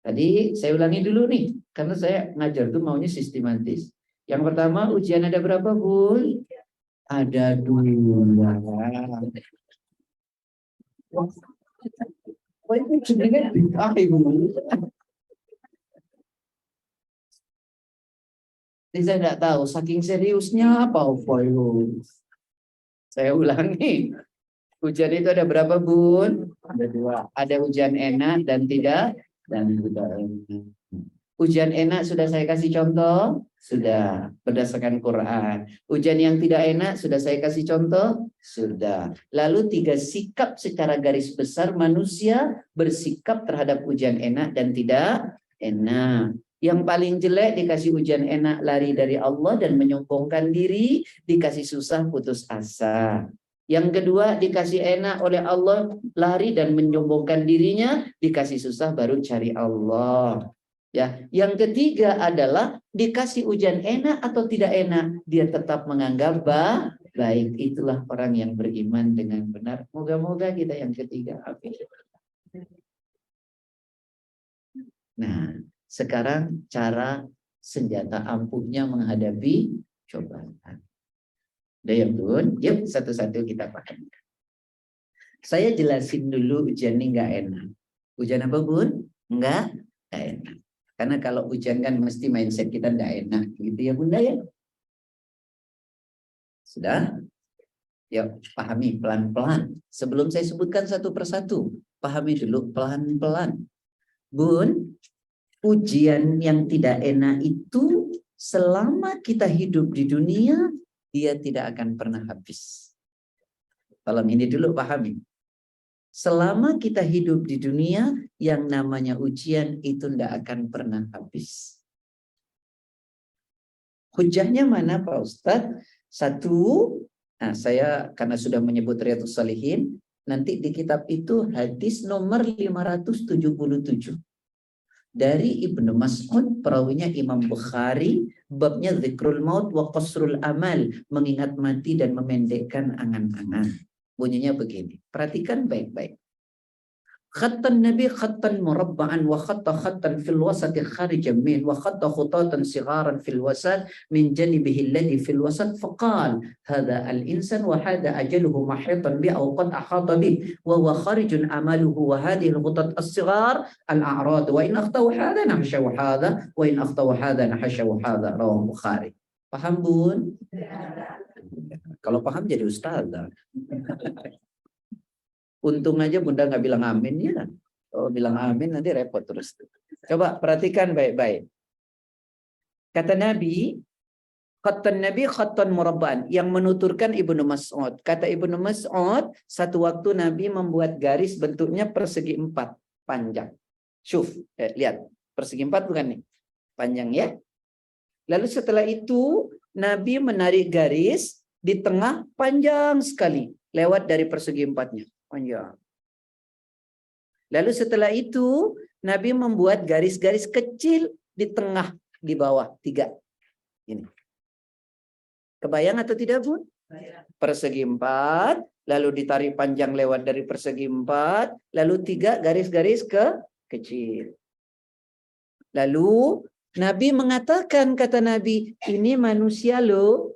Tadi saya ulangi dulu nih, karena saya ngajar tuh maunya sistematis. Yang pertama, ujian ada berapa, Bun? Ada 2. Wah, itu sebenarnya Ibu. Ini saya tidak tahu, saking seriusnya apa itu. Saya ulangi. Ujian itu ada berapa, Bun? Ada 2. Ada ujian enak dan tidak enak. Ujian enak sudah saya kasih contoh? Sudah, berdasarkan Quran. Ujian yang tidak enak sudah saya kasih contoh? Sudah. Lalu 3 sikap secara garis besar manusia bersikap terhadap ujian enak dan tidak enak. Yang paling jelek dikasih ujian enak lari dari Allah dan menyombongkan diri, dikasih susah putus asa. Yang kedua dikasih enak oleh Allah, lari dan menyombongkan dirinya, dikasih susah baru cari Allah. Ya, yang ketiga adalah dikasih ujian enak atau tidak enak, dia tetap menganggap baik. Itulah orang yang beriman dengan benar. Moga-moga kita yang ketiga. Nah, sekarang cara senjata ampuhnya menghadapi cobaan. Udah ya, Bun? Yuk satu-satu kita paham. Saya jelasin dulu ujian ini nggak enak. Ujian apa, Bun? Nggak enak. Karena kalau ujian kan mesti mindset kita nggak enak. Gitu ya, Bunda ya? Sudah? Yuk, pahami pelan-pelan. Sebelum saya sebutkan satu persatu, pahami dulu pelan-pelan. Bun, ujian yang tidak enak itu selama kita hidup di dunia, dia tidak akan pernah habis. Tolong ini dulu pahami. Selama kita hidup di dunia, yang namanya ujian itu tidak akan pernah habis. Hujahnya mana, Pak Ustadz? Satu, nah saya karena sudah menyebut Riyadhus Shalihin, nanti di kitab itu hadis nomor 577. Dari Ibnu Mas'ud, perawinya Imam Bukhari, babnya zikrul maut wa qasrul amal, mengingat mati dan memendekkan angan-angan. Bunyinya begini, perhatikan baik-baik. Khattan Nabi khattan murabba'an wa khattan fil wasati kharijan min wa khutatan sigharan fil wasat min janibihi alladhi fil wasat faqal hadha al-insan wa hadha ajaluhu mahitan bi aw qad ahata bi wa huwa kharijun amaluhu wa hadhihi al-khutat as-sighar al-a'rad wa in akhtahu hadha nahsha wa hadha wa in akhtahu hadha nahsha wa hadha rawahu Bukhari. Paham, Bun? Kalau paham jadi ustazah. Untung aja Bunda nggak bilang amin ya. Kalau bilang amin nanti repot terus. Coba perhatikan baik-baik. Kata Nabi, khattan murabba'an, yang menuturkan Ibnu Mas'ud. Kata Ibnu Mas'ud, satu waktu Nabi membuat garis bentuknya persegi 4 panjang. Syuf, lihat, persegi 4 bukan nih. Panjang ya. Lalu setelah itu Nabi menarik garis di tengah panjang sekali lewat dari persegi 4-nya. Panjang. Lalu setelah itu Nabi membuat garis-garis kecil di tengah, di bawah 3. Ini. Kebayang atau tidak, Bun? Persegi 4, lalu ditarik panjang lewat dari persegi 4, lalu 3 garis-garis kecil. Lalu Nabi mengatakan, kata Nabi, ini manusia loh.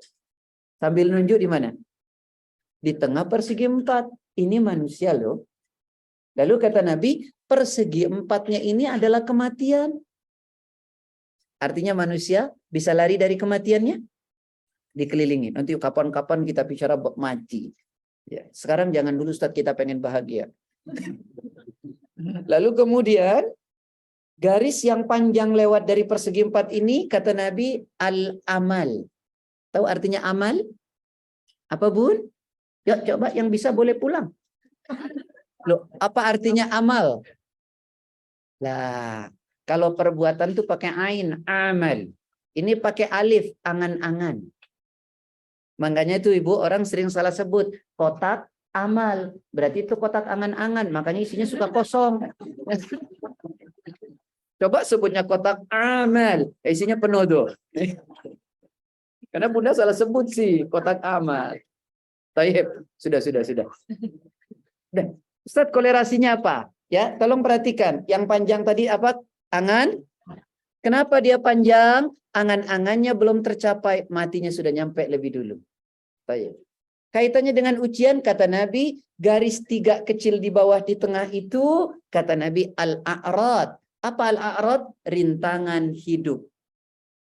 Sambil nunjuk di mana? Di tengah persegi 4. Ini manusia loh. Lalu kata Nabi, persegi 4-nya ini adalah kematian. Artinya manusia bisa lari dari kematiannya? Dikelilingi. Nanti kapan-kapan kita bicara mati. Ya, sekarang jangan dulu Ustaz, kita pengen bahagia. Lalu kemudian Garis yang panjang lewat dari persegi 4 ini, kata Nabi, al-amal. Tahu artinya amal? Apa, Bun? Yuk, coba yang bisa boleh pulang. Loh, apa artinya amal? Lah, kalau perbuatan tuh pakai ain, amal. Ini pakai alif, angan-angan. Makanya itu Ibu, orang sering salah sebut kotak amal. Berarti itu kotak angan-angan, makanya isinya suka kosong. Coba sebutnya kotak amal, isinya penuh tuh. Karena Bunda salah sebut sih, kotak amal. Taib, sudah. Nah, Ustaz, kolerasinya apa? Ya, tolong perhatikan. Yang panjang tadi apa? Angan. Kenapa dia panjang? Angan-angannya belum tercapai, matinya sudah nyampe lebih dulu. Taib. Kaitannya dengan ujian, kata Nabi, garis 3 kecil di bawah di tengah itu, kata Nabi, al-a'rad. Apa al-a'rad? Rintangan hidup.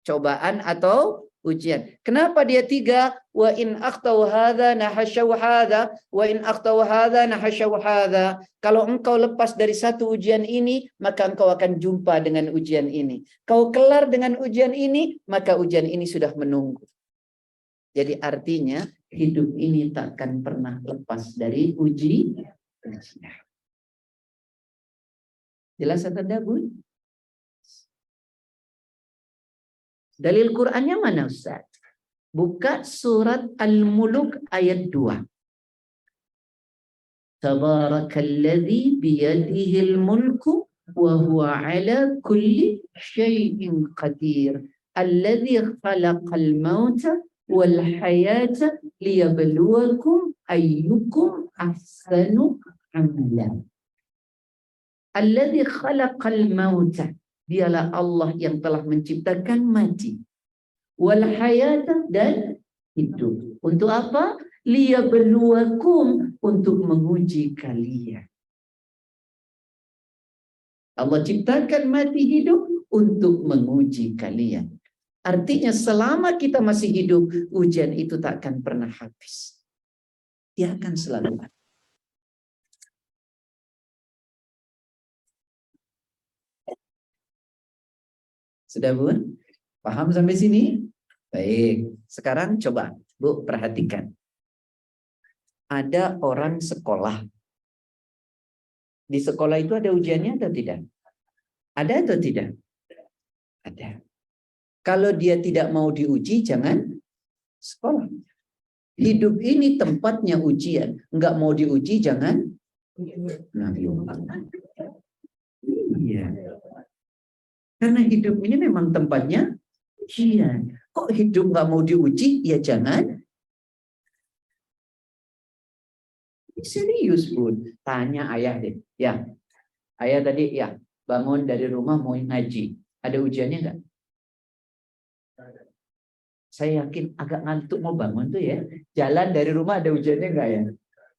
Cobaan atau ujian. Kenapa dia 3? Wa in aqtaw hadza nahasyaw hadza wa in aqtaw hadza nahasyaw hadza. Kalau engkau lepas dari satu ujian ini, maka engkau akan jumpa dengan ujian ini. Kau kelar dengan ujian ini, maka ujian ini sudah menunggu. Jadi artinya hidup ini takkan pernah lepas dari ujian. Jelas atau tidak, Bu? Dalil Qur'annya mana, Ustaz? Buka surat Al-Muluk ayat 2. Tabarakalladzi biyadihil mulku wa huwa ala kulli syai'in qadir. Alladzi khalaqal mauta wal hayata liyabluwakum ayyukum ahsanu amala. Alladzi khalaqal mauta, dialah Allah yang telah menciptakan mati, wal hayata, dan hidup. Untuk apa? Liyabluwakum, untuk menguji kalian. Allah ciptakan mati hidup untuk menguji kalian. Artinya selama kita masih hidup, ujian itu tak akan pernah habis. Dia akan selalu ada. Sudah, Bu? Paham sampai sini? Baik. Sekarang coba, Bu, perhatikan. Ada orang sekolah. Di sekolah itu ada ujiannya atau tidak? Ada atau tidak? Ada. Kalau dia tidak mau diuji, jangan sekolah. Hidup ini tempatnya ujian. Enggak mau diuji, jangan. Nah, iya. Karena hidup ini memang tempatnya ujian. Kok hidup nggak mau diuji? Ya jangan. Serius, Bun. Tanya ayah deh. Ya, ayah tadi ya bangun dari rumah mau ngaji. Ada ujiannya nggak? Saya yakin agak ngantuk mau bangun tuh ya. Jalan dari rumah ada ujiannya nggak ya?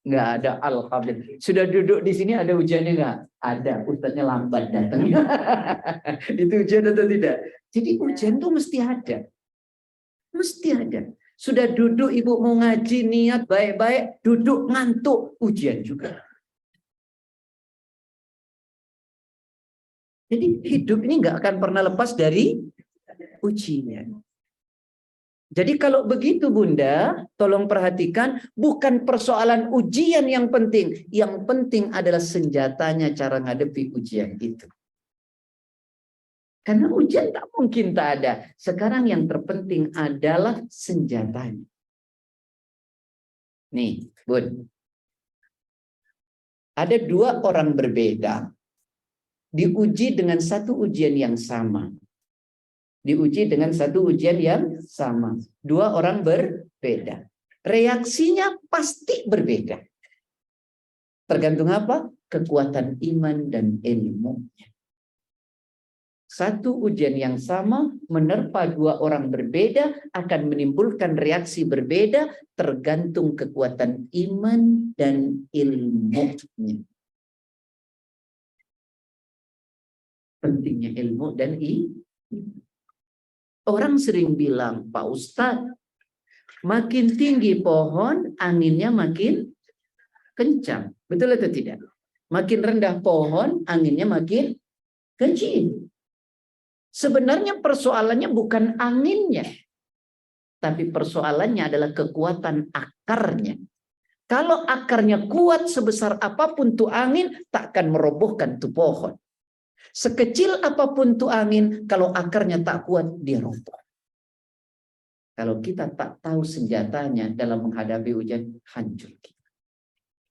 Nggak ada, alhamdulillah. Sudah duduk di sini ada ujiannya nggak? Ada, ustadznya lambat datang. Itu ujian atau tidak? Jadi ujian tuh mesti ada. Mesti ada. Sudah duduk ibu mau ngaji, niat baik-baik, duduk ngantuk, ujian juga. Jadi hidup ini nggak akan pernah lepas dari ujian. Jadi kalau begitu Bunda, tolong perhatikan, bukan persoalan ujian yang penting. Yang penting adalah senjatanya cara ngadepi ujian itu. Karena ujian tak mungkin tak ada. Sekarang yang terpenting adalah senjatanya. Nih, Bun. Ada 2 orang berbeda. Diuji dengan satu ujian yang sama. Diuji dengan satu ujian yang sama. 2 orang berbeda. Reaksinya pasti berbeda. Tergantung apa? Kekuatan iman dan ilmunya. Satu ujian yang sama menerpa 2 orang berbeda akan menimbulkan reaksi berbeda tergantung kekuatan iman dan ilmunya. Pentingnya ilmu dan orang sering bilang, Pak Ustadz, makin tinggi pohon, anginnya makin kencang. Betul atau tidak? Makin rendah pohon, anginnya makin kecil. Sebenarnya persoalannya bukan anginnya, tapi persoalannya adalah kekuatan akarnya. Kalau akarnya kuat sebesar apapun tuh angin, takkan merobohkan tuh pohon. Sekecil apapun tuh angin, kalau akarnya tak kuat, dia roboh. Kalau kita tak tahu senjatanya dalam menghadapi ujian, hancur kita.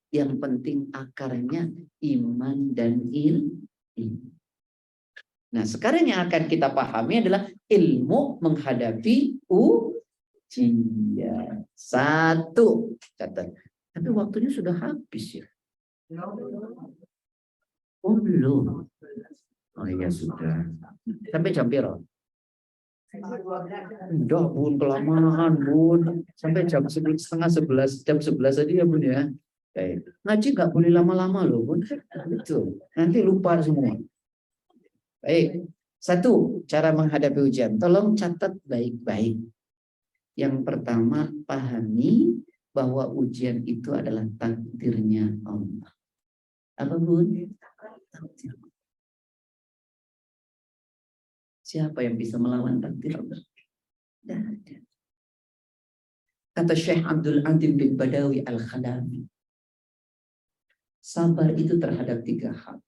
Yang penting akarnya iman dan ilmu. Nah, sekarang yang akan kita pahami adalah ilmu menghadapi ujian. Satu, catat. Tapi waktunya sudah habis ya. Oh, belum. Oh iya sudah. Sampai jam berapa? Udah bun, kelamaan bun. Sampai jam 10:30, 11, jam 11 aja ya bun ya. Ngaji nggak boleh lama-lama loh bun. Betul. Nanti lupa semua. Baik. Satu, cara menghadapi ujian. Tolong catat baik-baik. Yang pertama, pahami bahwa ujian itu adalah takdirnya Allah. Apa bun? Takdir. Siapa yang bisa melawan takdir Allah? Tidak ada. Kata Syekh Abdul Adim bin Badawi Al-Khadami, sabar itu terhadap 3 hal.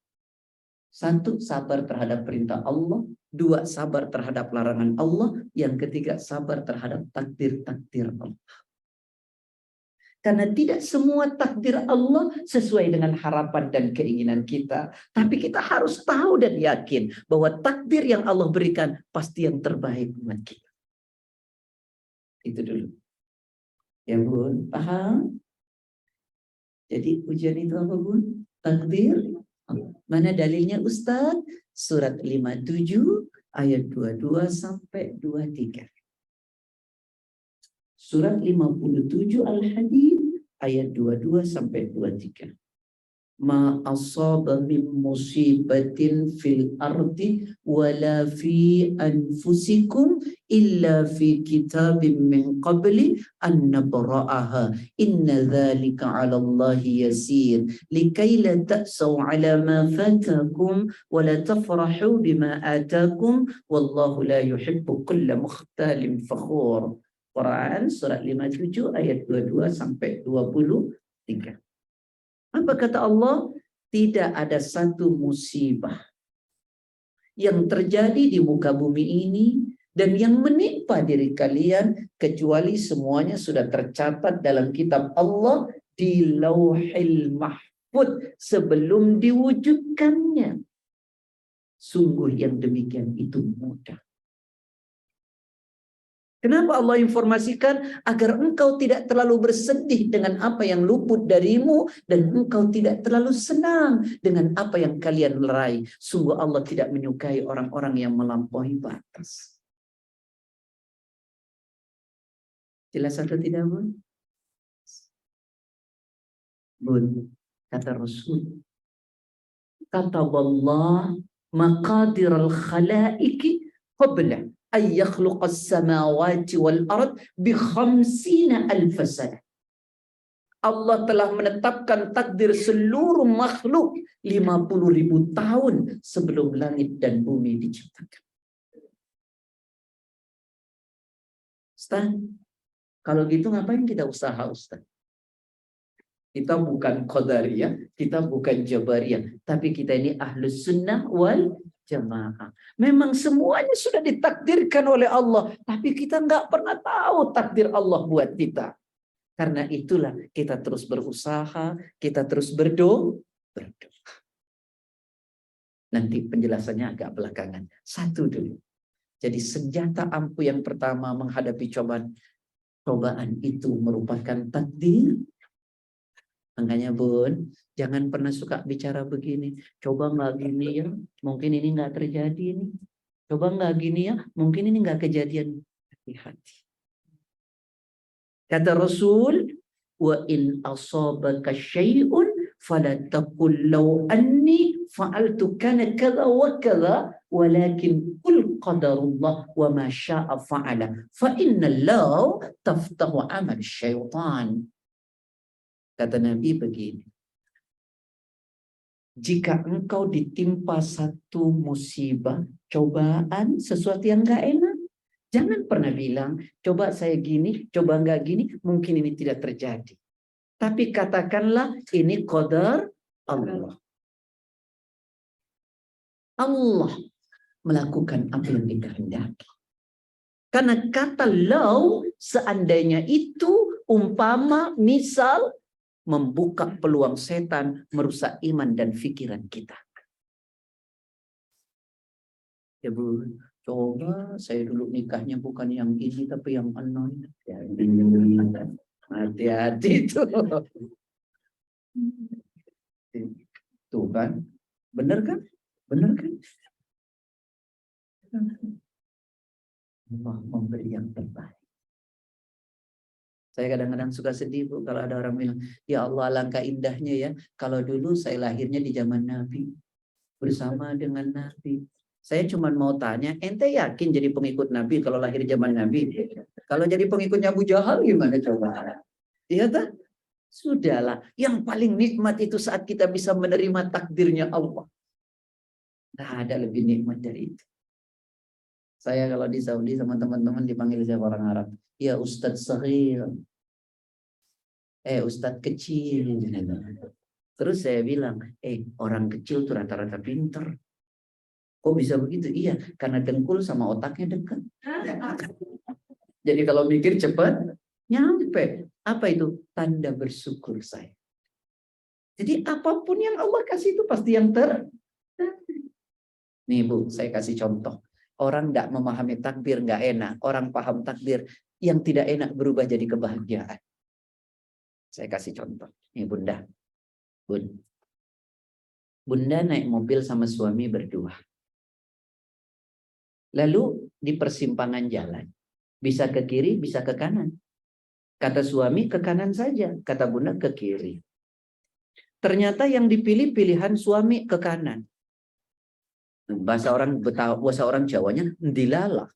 1, sabar terhadap perintah Allah. 2, sabar terhadap larangan Allah. Yang ketiga, sabar terhadap takdir-takdir Allah. Karena tidak semua takdir Allah sesuai dengan harapan dan keinginan kita. Tapi kita harus tahu dan yakin bahwa takdir yang Allah berikan pasti yang terbaik buat kita. Itu dulu. Ya bun, paham? Jadi ujian itu apa bun? Takdir. Mana dalilnya Ustaz? Surat 57 ayat 22 sampai 23. Surat 57 Al-Hadid ayat 22 sampai 23. Ma asaba min musibatin fil ardi wala fi anfusikum illa fi kitabim min qabli an nabra'aha inna dzalika 'ala Allahi yasir likay la ta'saw 'ala ma fatakum wa la tafrahu bima atakum wallahu la yuhibbu kulla mukhtalin fakhur. Quran surat 57 ayat 22 sampai 23. Apa kata Allah? Tidak ada satu musibah yang terjadi di muka bumi ini dan yang menimpa diri kalian kecuali semuanya sudah tercatat dalam kitab Allah di Lauhil Mahfuz sebelum diwujudkannya. Sungguh yang demikian itu mudah. Kenapa Allah informasikan? Agar engkau tidak terlalu bersedih dengan apa yang luput darimu dan engkau tidak terlalu senang dengan apa yang kalian raih. Sungguh Allah tidak menyukai orang-orang yang melampaui batas. Jelas atau tidak, Bun? Bun, kata Rasul, kataballah maqadir al-khalaiki qabla ay yakhluqas samawati wal ard bi 50,000 sana. Allah telah menetapkan takdir seluruh makhluk 50.000 tahun sebelum langit dan bumi diciptakan. Ustaz, kalau gitu ngapain kita usaha, Ustaz? Kita bukan Qadariyah, kita bukan Jabariyah, tapi kita ini Ahlus Sunnah wal Jamaah. Memang semuanya sudah ditakdirkan oleh Allah, tapi kita nggak pernah tahu takdir Allah buat kita. Karena itulah kita terus berusaha, kita terus berdoa. Nanti penjelasannya agak belakangan. Satu dulu. Jadi senjata ampuh yang pertama menghadapi cobaan itu merupakan takdir. Makanya Bun, jangan pernah suka bicara begini. Coba nggak gini ya, mungkin ini nggak terjadi nih. Coba nggak gini ya, mungkin ini nggak kejadian. Hati-hati. Kata Rasul, wa in asabaka syai'un fala taqul law anni fa'altu kana kadza wa kadza walakin qul qadarullah wa ma syaa fa'ala fa inna law taftahu amal syaitan. Kata Nabi begini, Jika engkau ditimpa satu musibah, cobaan, sesuatu yang gak enak, jangan pernah bilang, coba saya gini, coba nggak gini, mungkin ini tidak terjadi. Tapi katakanlah ini qadar Allah. Allah melakukan apa yang dikehendaki. Karena kata law, seandainya itu umpama, misal, membuka peluang setan merusak iman dan pikiran kita. Ya Bu, coba saya dulu nikahnya bukan yang ini tapi yang anon. Ya, hati-hati tuh. Tuh kan, bener kan? Bener kan? Allah memberi yang terbaik. Saya kadang-kadang suka sedih Bu kalau ada orang bilang, ya Allah alangkah indahnya ya kalau dulu saya lahirnya di zaman Nabi, bersama dengan Nabi. Saya cuma mau tanya, ente yakin jadi pengikut Nabi kalau lahir zaman Nabi? Kalau jadi pengikutnya Abu Jahal gimana coba? Iya tak? Sudahlah, yang paling nikmat itu saat kita bisa menerima takdirnya Allah. Tidak ada lebih nikmat dari itu. Saya kalau di Saudi sama teman-teman dipanggil saya orang Arab. Ya Ustadz Sahir. Ustadz kecil. Terus saya bilang, orang kecil tuh rata-rata pinter. Kok bisa begitu? Iya, karena dengkul sama otaknya dekat. Jadi kalau mikir cepat, nyampe. Apa itu? Tanda bersyukur saya. Jadi apapun yang Allah kasih itu pasti yang Nih Bu, saya kasih contoh. Orang tidak memahami takdir nggak enak. Orang paham takdir yang tidak enak berubah jadi kebahagiaan. Saya kasih contoh. Nih Bunda. Bunda naik mobil sama suami berdua. Lalu di persimpangan jalan. Bisa ke kiri, bisa ke kanan. Kata suami ke kanan saja. Kata Bunda ke kiri. Ternyata yang dipilih pilihan suami ke kanan. Bahasa orang Jawanya dilala.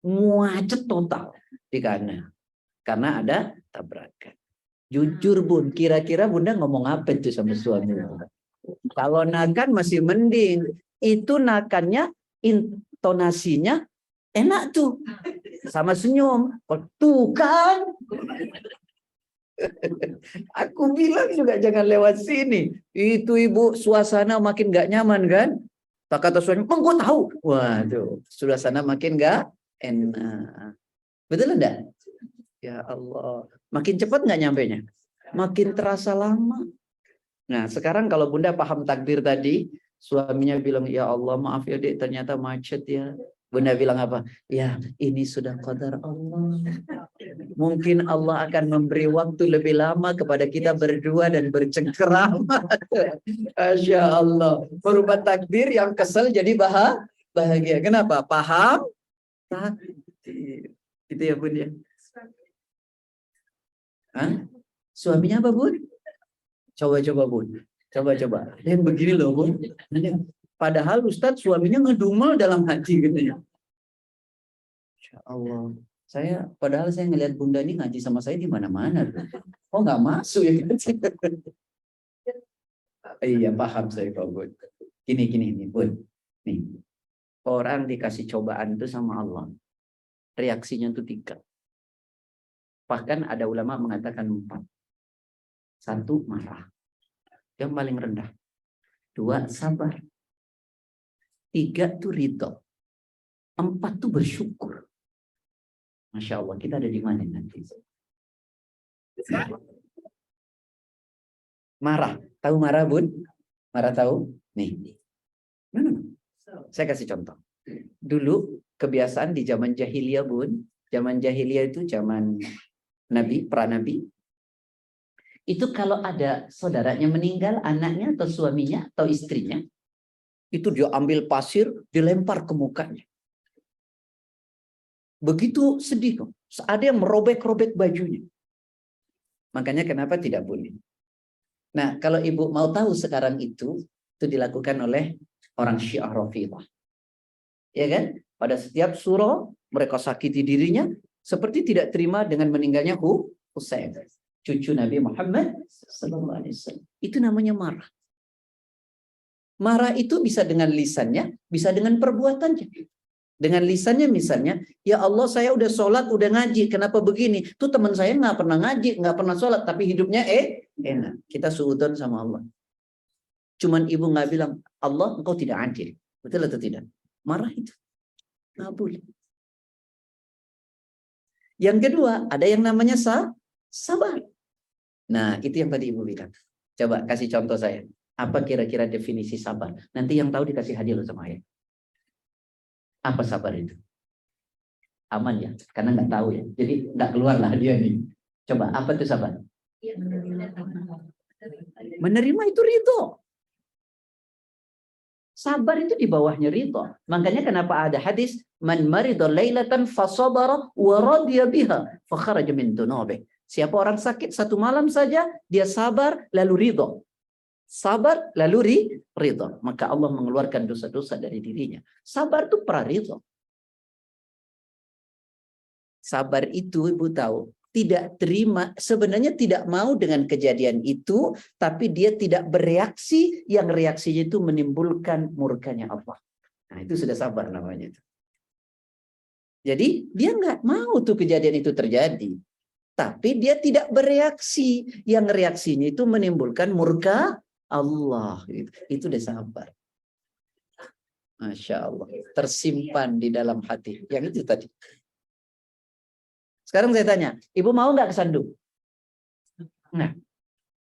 Muacet total di kanan. Karena ada tabrakan. Jujur Bun, kira-kira Bunda ngomong apa itu sama suami? Kalau nakan masih mending. Itu nakannya, intonasinya enak tuh. Sama senyum. Tuh kan. Aku bilang juga jangan lewat sini. Itu ibu suasana makin gak nyaman kan? Tak kata suami, gue tahu. Waduh, suasana makin gak enak. Betul enggak? Ya Allah. Makin cepat nggak nyampenya? Makin terasa lama. Nah sekarang kalau Bunda paham takdir tadi, suaminya bilang, ya Allah maaf ya dek, ternyata macet ya. Bunda bilang apa? Ya ini sudah qadar Allah. Mungkin Allah akan memberi waktu lebih lama kepada kita berdua dan bercengkerama. Masya Allah. Merubah takdir yang kesel jadi bahagia. Kenapa? Paham? Takdir. Gitu ya Bun ya. Hah? Suaminya apa Bun? Coba-coba Bun. Coba-coba. Yang begini loh Bun. Padahal Ustadz suaminya ngedumel dalam hati gitu ya. Insya Allah. Padahal saya ngelihat Bunda ini ngaji sama saya di mana-mana. Kok nggak masuk ya? Iya paham saya Pak Bun. Gini Bun. Nih. Orang dikasih cobaan itu sama Allah. Reaksinya itu 3. Bahkan ada ulama mengatakan 4. 1, marah. Yang paling rendah. 2, sabar. 3 tuh ridho. 4 tuh bersyukur. Masya Allah, kita ada di mana nanti? Marah. Tahu marah, Bun? Marah tahu? Nih. Saya kasih contoh. Dulu kebiasaan di zaman jahiliyah, Bun. Zaman jahiliyah itu zaman Nabi, pra-Nabi. Itu kalau ada saudaranya meninggal, anaknya atau suaminya atau istrinya, itu dia ambil pasir, dilempar ke mukanya. Begitu sedih. Ada yang merobek-robek bajunya. Makanya kenapa tidak boleh. Nah, kalau ibu mau tahu sekarang itu dilakukan oleh orang Syiah Rafidhah. Ya kan? Pada setiap surah, mereka sakiti dirinya, seperti tidak terima dengan meninggalnya Husain, cucu Nabi Muhammad SAW. Itu namanya marah. Marah itu bisa dengan lisannya, bisa dengan perbuatannya. Dengan lisannya misalnya, ya Allah saya udah sholat, udah ngaji, kenapa begini? Tuh teman saya nggak pernah ngaji, nggak pernah sholat, tapi hidupnya enak. Kita suudzon sama Allah. Cuman ibu nggak bilang, Allah engkau tidak adil. Betul atau tidak? Marah itu. Nggak boleh. Yang kedua, ada yang namanya sabar. Nah, itu yang tadi ibu bilang. Coba kasih contoh saya. Apa kira-kira definisi sabar? Nanti yang tahu dikasih hadiah loh sama ayah. Apa sabar itu? Aman ya? Karena nggak tahu ya. Jadi nggak keluar lah hadiah nih. Coba, apa itu sabar? Menerima itu ridho. Sabar itu di bawahnya ridho. Makanya kenapa ada hadis, man maridha lailatan fasabara wa radiya biha fa kharaja min dunubih. Siapa orang sakit satu malam saja, dia sabar lalu ridho. Sabar lalu ridho. Maka Allah mengeluarkan dosa-dosa dari dirinya. Sabar itu praridho. Sabar itu ibu tahu, tidak terima, sebenarnya tidak mau dengan kejadian itu, tapi dia tidak bereaksi, yang reaksinya itu menimbulkan murkanya Allah. Nah itu sudah sabar namanya. Jadi dia nggak mau tuh kejadian itu terjadi. Tapi dia tidak bereaksi, yang reaksinya itu menimbulkan murka Allah. Itu udah sabar. Masya Allah. Tersimpan di dalam hati. Yang itu tadi. Sekarang saya tanya, ibu mau nggak kesandung? Nah,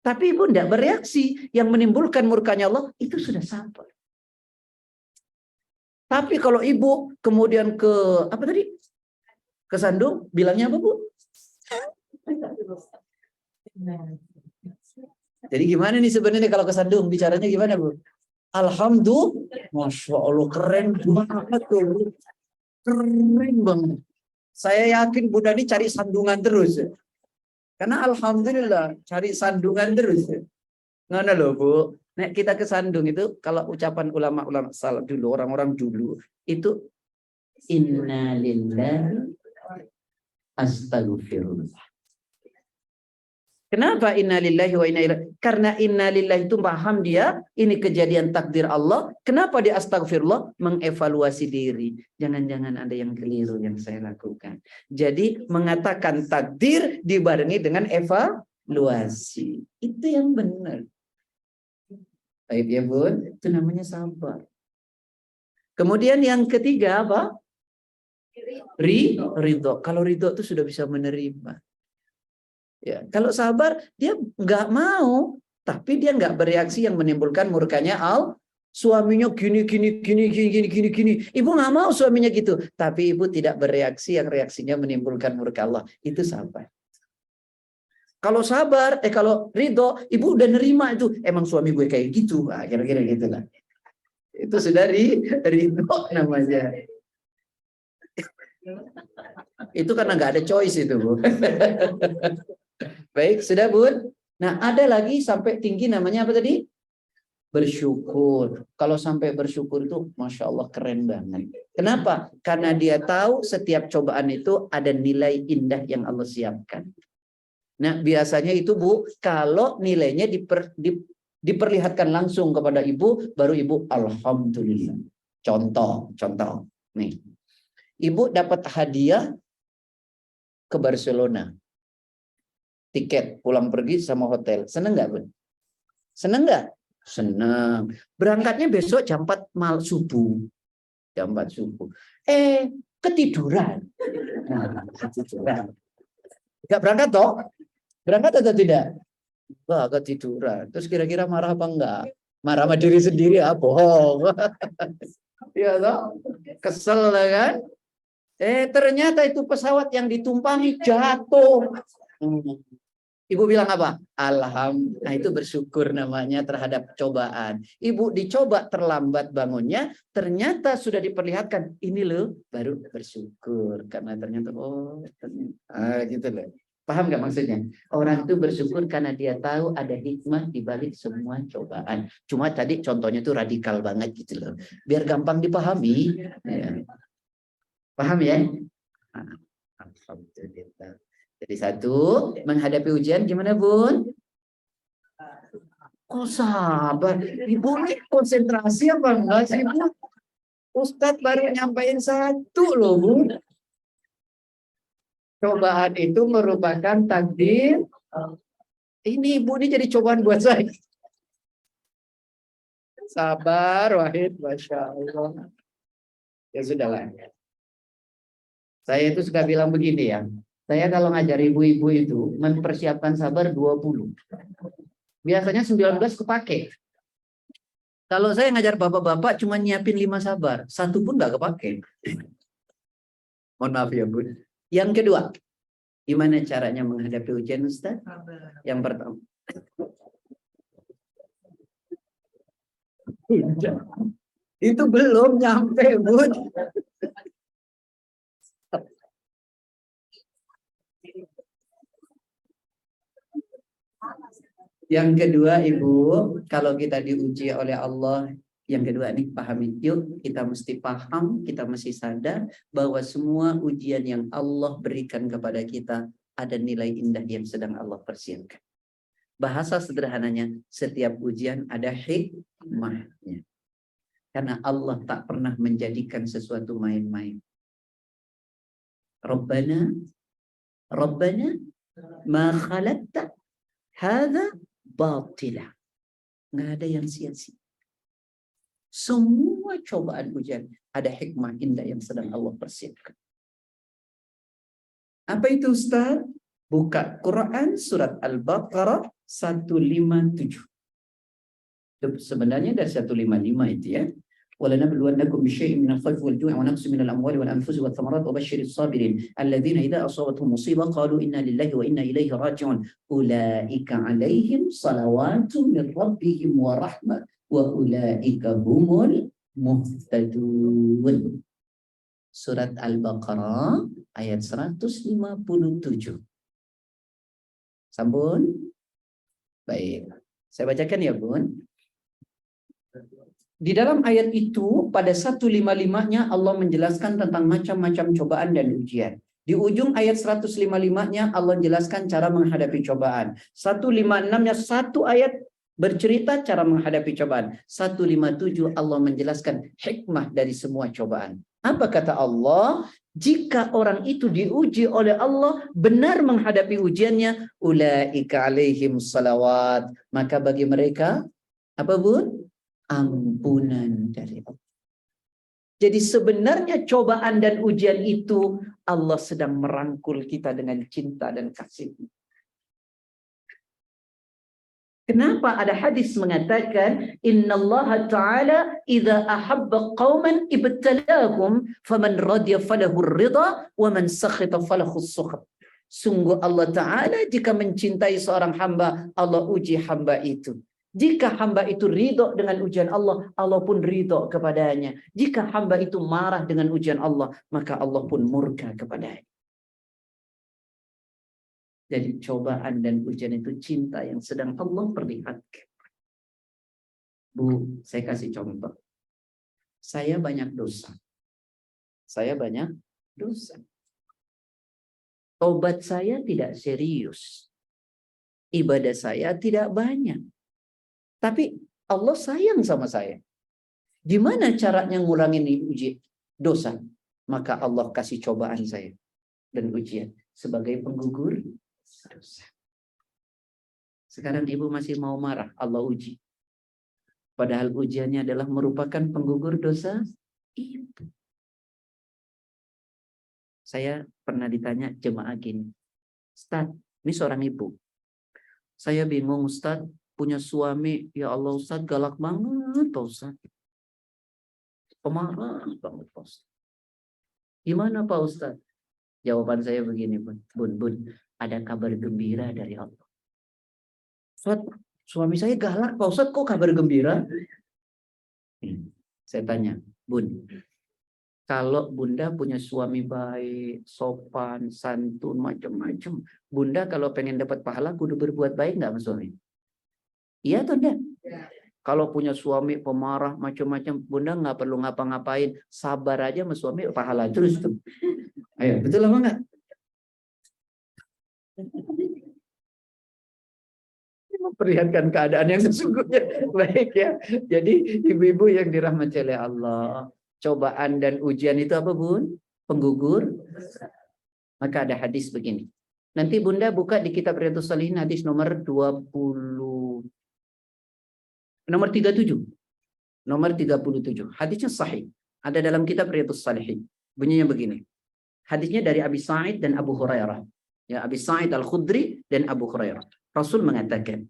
tapi ibu tidak bereaksi, yang menimbulkan murkanya Allah, itu sudah sabar. Tapi kalau ibu kemudian ke, apa tadi? Kesandung, bilangnya apa bu? Jadi gimana nih sebenarnya kalau kesandung, bicaranya gimana bu? Alhamdulillah, Masya Allah, keren banget tuh. Keren banget. Saya yakin Bunda ini cari sandungan terus. Karena alhamdulillah cari sandungan terus. Ngono loh Bu. Nek kita ke sandung itu kalau ucapan ulama-ulama salaf dulu, orang-orang dulu itu innalillahi astagfirullah. Kenapa innalillahi wa inna ilaihi? Karena innalillahi itu paham dia, ini kejadian takdir Allah. Kenapa dia astagfirullah? Mengevaluasi diri. Jangan-jangan ada yang keliru yang saya lakukan. Jadi mengatakan takdir dibarengi dengan evaluasi. Itu yang benar. Baik ya Bun, itu namanya sabar. Kemudian yang ketiga apa? Ridho. Kalau ridho itu sudah bisa menerima. Ya, kalau sabar dia nggak mau, tapi dia nggak bereaksi yang menimbulkan murkanya Allah. Suaminya gini. Ibu nggak mau suaminya gitu, tapi ibu tidak bereaksi yang reaksinya menimbulkan murka Allah. Itu sabar. Kalau sabar, kalau ridho, ibu udah nerima itu. Emang suami gue kayak gitu, kira-kira gitu lah. Itu sudah ridho namanya. Itu karena nggak ada choice itu Bu. Baik, sudah Bun. Nah, ada lagi sampai tinggi namanya apa tadi? Bersyukur. Kalau sampai bersyukur itu, Masya Allah keren banget. Kenapa? Karena dia tahu setiap cobaan itu ada nilai indah yang Allah siapkan. Nah, biasanya itu Bu, kalau nilainya diperlihatkan langsung kepada ibu, baru ibu alhamdulillah. Contoh. Nih. Ibu dapat hadiah ke Barcelona. Tiket pulang pergi sama hotel. Seneng nggak, Bun? Seneng nggak? Seneng. Berangkatnya besok jam 4 subuh. Jam 4 subuh. Ketiduran. Nah, ketiduran. Nggak berangkat toh? Berangkat atau tidak? Wah, ketiduran. Terus kira-kira marah apa enggak? Marah sama diri sendiri, bohong. Iya toh? Kesel lah kan? Ternyata itu pesawat yang ditumpangi jatuh. Ibu bilang apa? Alhamdulillah. Nah, itu bersyukur namanya terhadap cobaan. Ibu dicoba terlambat bangunnya, ternyata sudah diperlihatkan. Ini loh, baru bersyukur. Karena ternyata, gitu loh. Paham nggak maksudnya? Orang itu bersyukur karena dia tahu ada hikmah di balik semua cobaan. Cuma tadi contohnya itu radikal banget gitu loh. Biar gampang dipahami. Ya. Paham ya? Alhamdulillah. Jadi satu, menghadapi ujian gimana Bun? Kok sabar? Ibu ini konsentrasi apa enggak sih, Bu? Ustadz baru nyampein satu loh, Bu. Cobaan itu merupakan takdir. Ini Ibu ini jadi cobaan buat saya. Sabar, Wahid. Masya Allah. Ya sudahlah. Saya itu suka bilang begini ya. Saya kalau ngajar ibu-ibu itu mempersiapkan sabar 20. Biasanya 19 kepake. Kalau saya ngajar bapak-bapak cuma nyiapin 5 sabar. Satu pun nggak kepake. Mohon maaf ya, Bu. Yang kedua, gimana caranya menghadapi ujian, Ustaz? Yang pertama. Itu belum nyampe, Bu. Yang kedua, Ibu, kalau kita diuji oleh Allah, yang kedua nih, pahami. Yuk, kita mesti paham, kita mesti sadar bahwa semua ujian yang Allah berikan kepada kita ada nilai indah yang sedang Allah persiapkan. Bahasa sederhananya, setiap ujian ada hikmahnya. Karena Allah tak pernah menjadikan sesuatu main-main. Rabbana ma khalaqta hadza batila. Nggak ada yang sia-sia. Semua cobaan ujian ada hikmah indah yang sedang Allah persiapkan. Apa itu, Ustaz? Buka Quran surat Al-Baqarah 157. Sebenarnya dari 155 itu ya. وَلَنَبْلُوَنَّكُمْ بِشَيْءٍ مِنَ الْخَوْفِ وَالْجُوعِ وَنَقْصٍ مِنَ الْأَمْوَالِ وَالْأَنْفُسِ وَالثَّمَرَاتِ وَبَشِّرِ الصَّابِرِينَ الَّذِينَ إِذَا أَصَابَتْهُمْ مُصِيبَةٌ قَالُوا إِنَّا لِلَّهِ وَإِنَّا إِلَيْهِ رَاجِعُونَ أُولَئِكَ عَلَيْهِمْ صَلَوَاتٌ مِنْ رَبِّهِمْ وَرَحْمَةٌ وَأُولَئِكَ هُمُ الْمُهْتَدُونَ. Surat Al-Baqarah ayat 157. Sampun? Baik. Saya bacakan ya, Bun. Di dalam ayat itu pada 155-nya Allah menjelaskan tentang macam-macam cobaan dan ujian. Di ujung ayat 155-nya Allah jelaskan cara menghadapi cobaan. 156-nya satu ayat bercerita cara menghadapi cobaan. 157 Allah menjelaskan hikmah dari semua cobaan. Apa kata Allah? Jika orang itu diuji oleh Allah benar menghadapi ujiannya, ulaika alaihim salawat, maka bagi mereka apa, Bu? Ampunan dari Allah. Jadi sebenarnya cobaan dan ujian itu Allah sedang merangkul kita dengan cinta dan kasih. Kenapa ada hadis mengatakan innallaha ta'ala idza ahabba qauman ibtalahum faman radiya falahu ar-ridha wa man sakhita falahu as-sukht. Sungguh Allah Ta'ala jika mencintai seorang hamba, Allah uji hamba itu. Jika hamba itu ridho dengan ujian Allah, Allah pun ridho kepadanya. Jika hamba itu marah dengan ujian Allah, maka Allah pun murka kepadanya. Jadi cobaan dan ujian itu cinta yang sedang Allah perlihatkan. Bu, saya kasih contoh. Saya banyak dosa. Tobat saya tidak serius. Ibadah saya tidak banyak. Tapi Allah sayang sama saya. Gimana caranya ngurangin uji dosa? Maka Allah kasih cobaan saya dan ujian sebagai penggugur dosa. Sekarang ibu masih mau marah, Allah uji. Padahal ujiannya adalah merupakan penggugur dosa ibu. Saya pernah ditanya jemaah gini, Ustaz, ini seorang ibu. Saya bingung, Ustaz, punya suami, ya Allah Ustaz, galak banget Pak Ustaz. Pemarah banget Pak Ustaz. Gimana Pak Ustaz? Jawaban saya begini, Bun, ada kabar gembira dari Allah. Ustaz, suami saya galak Pak Ustaz, kok kabar gembira? Saya tanya, Bun, kalau Bunda punya suami baik, sopan, santun, macam-macam, Bunda kalau pengen dapat pahala, kudu berbuat baik nggak sama suami? Iya atau enggak? Ya. Kalau punya suami pemarah, macam-macam, Bunda nggak perlu ngapa-ngapain, sabar aja sama suami, pahala terus tuh. Ayo, betul apa enggak? Memperlihatkan keadaan yang sesungguhnya. Baik ya. Jadi ibu-ibu yang dirahmati oleh Allah, cobaan dan ujian itu apa, Bun? Penggugur. Maka ada hadis begini. Nanti Bunda buka di kitab Riyadhus Shalihin hadis nomor 37. Nomor 37. Hadisnya sahih. Ada dalam kitab Riyadhus Shalihin. Bunyinya begini. Hadisnya dari Abi Sa'id dan Abu Hurairah. Ya, Abi Sa'id Al-Khudri dan Abu Hurairah. Rasul mengatakan,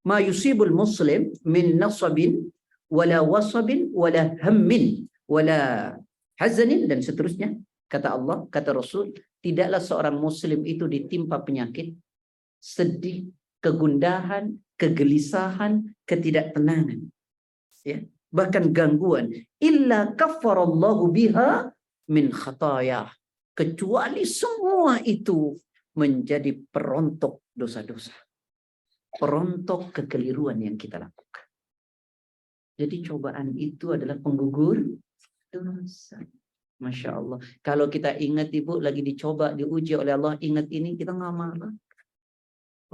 "Ma yusibul muslim min nasabin wala wasabin wala hammin wala hazanin," dan seterusnya. Kata Allah, kata Rasul, tidaklah seorang muslim itu ditimpa penyakit, sedih, kegundahan, kegelisahan, ketidaktenangan. Ya, bahkan gangguan, illa kaffarallahu biha min khatayah, kecuali semua itu menjadi perontok dosa-dosa, perontok kekeliruan yang kita lakukan. Jadi cobaan itu adalah penggugur dosa. Masya Allah. Kalau kita ingat ibu lagi dicoba, diuji oleh Allah, ingat ini, kita nggak marah.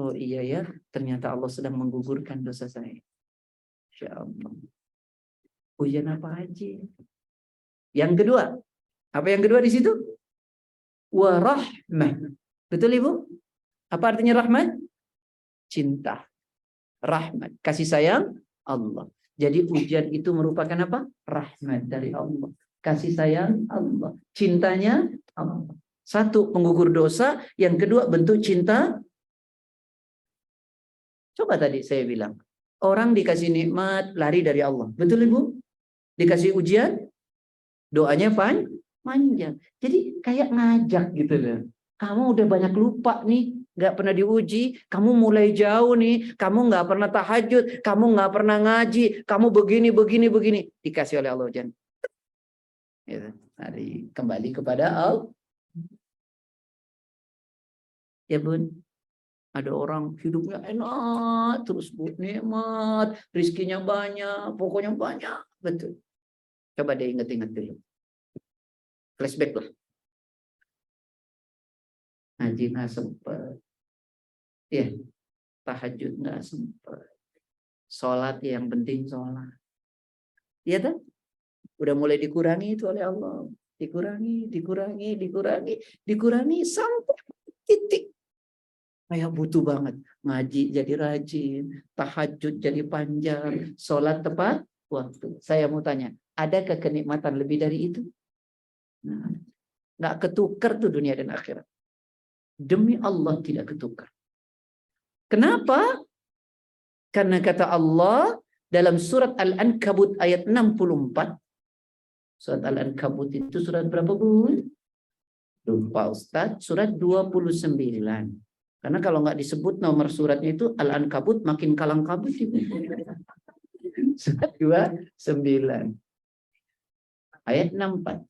Oh iya ya, ternyata Allah sedang menggugurkan dosa saya. Masya Allah. Ujian apa aja? Yang kedua, apa yang kedua di situ? Warahmah. Betul ibu? Apa artinya rahmat? Cinta. Rahmat. Kasih sayang Allah. Jadi ujian itu merupakan apa? Rahmat dari Allah. Kasih sayang Allah. Cintanya Allah. Satu, penggugur dosa. Yang kedua, bentuk cinta. Coba tadi saya bilang. Orang dikasih nikmat, lari dari Allah. Betul ibu? Dikasih ujian, doanya panjang. Jadi kayak ngajak gitu loh. Kamu udah banyak lupa nih, nggak pernah diuji. Kamu mulai jauh nih, kamu nggak pernah tahajud, kamu nggak pernah ngaji, kamu begini. Dikasih oleh Allah ujian. Gitu. Kembali kepada Allah. Ya bun, ada orang hidupnya enak, terus bu, nikmat, rizkinya banyak, pokoknya banyak, betul. Coba deh ingat-ingat dulu. Flashback lah. Ngaji nggak sempat. Ya, tahajud nggak sempat. Sholat yang penting sholat. Iya kan? Udah mulai dikurangi itu oleh Allah. Dikurangi sampai titik. Kayak butuh banget. Ngaji jadi rajin, tahajud jadi panjang, sholat tepat waktu. Saya mau tanya, adakah kenikmatan lebih dari itu? Nah, nggak ketukar tuh dunia dan akhirat. Demi Allah tidak ketukar. Kenapa? Karena kata Allah dalam surat Al-Ankabut ayat 64. Surat Al-Ankabut itu surat berapa, Bu? Lupa Ustaz, surat 29. Karena kalau nggak disebut nomor suratnya itu Al-Ankabut makin kalang kabut. Surat 29. Ayat 64.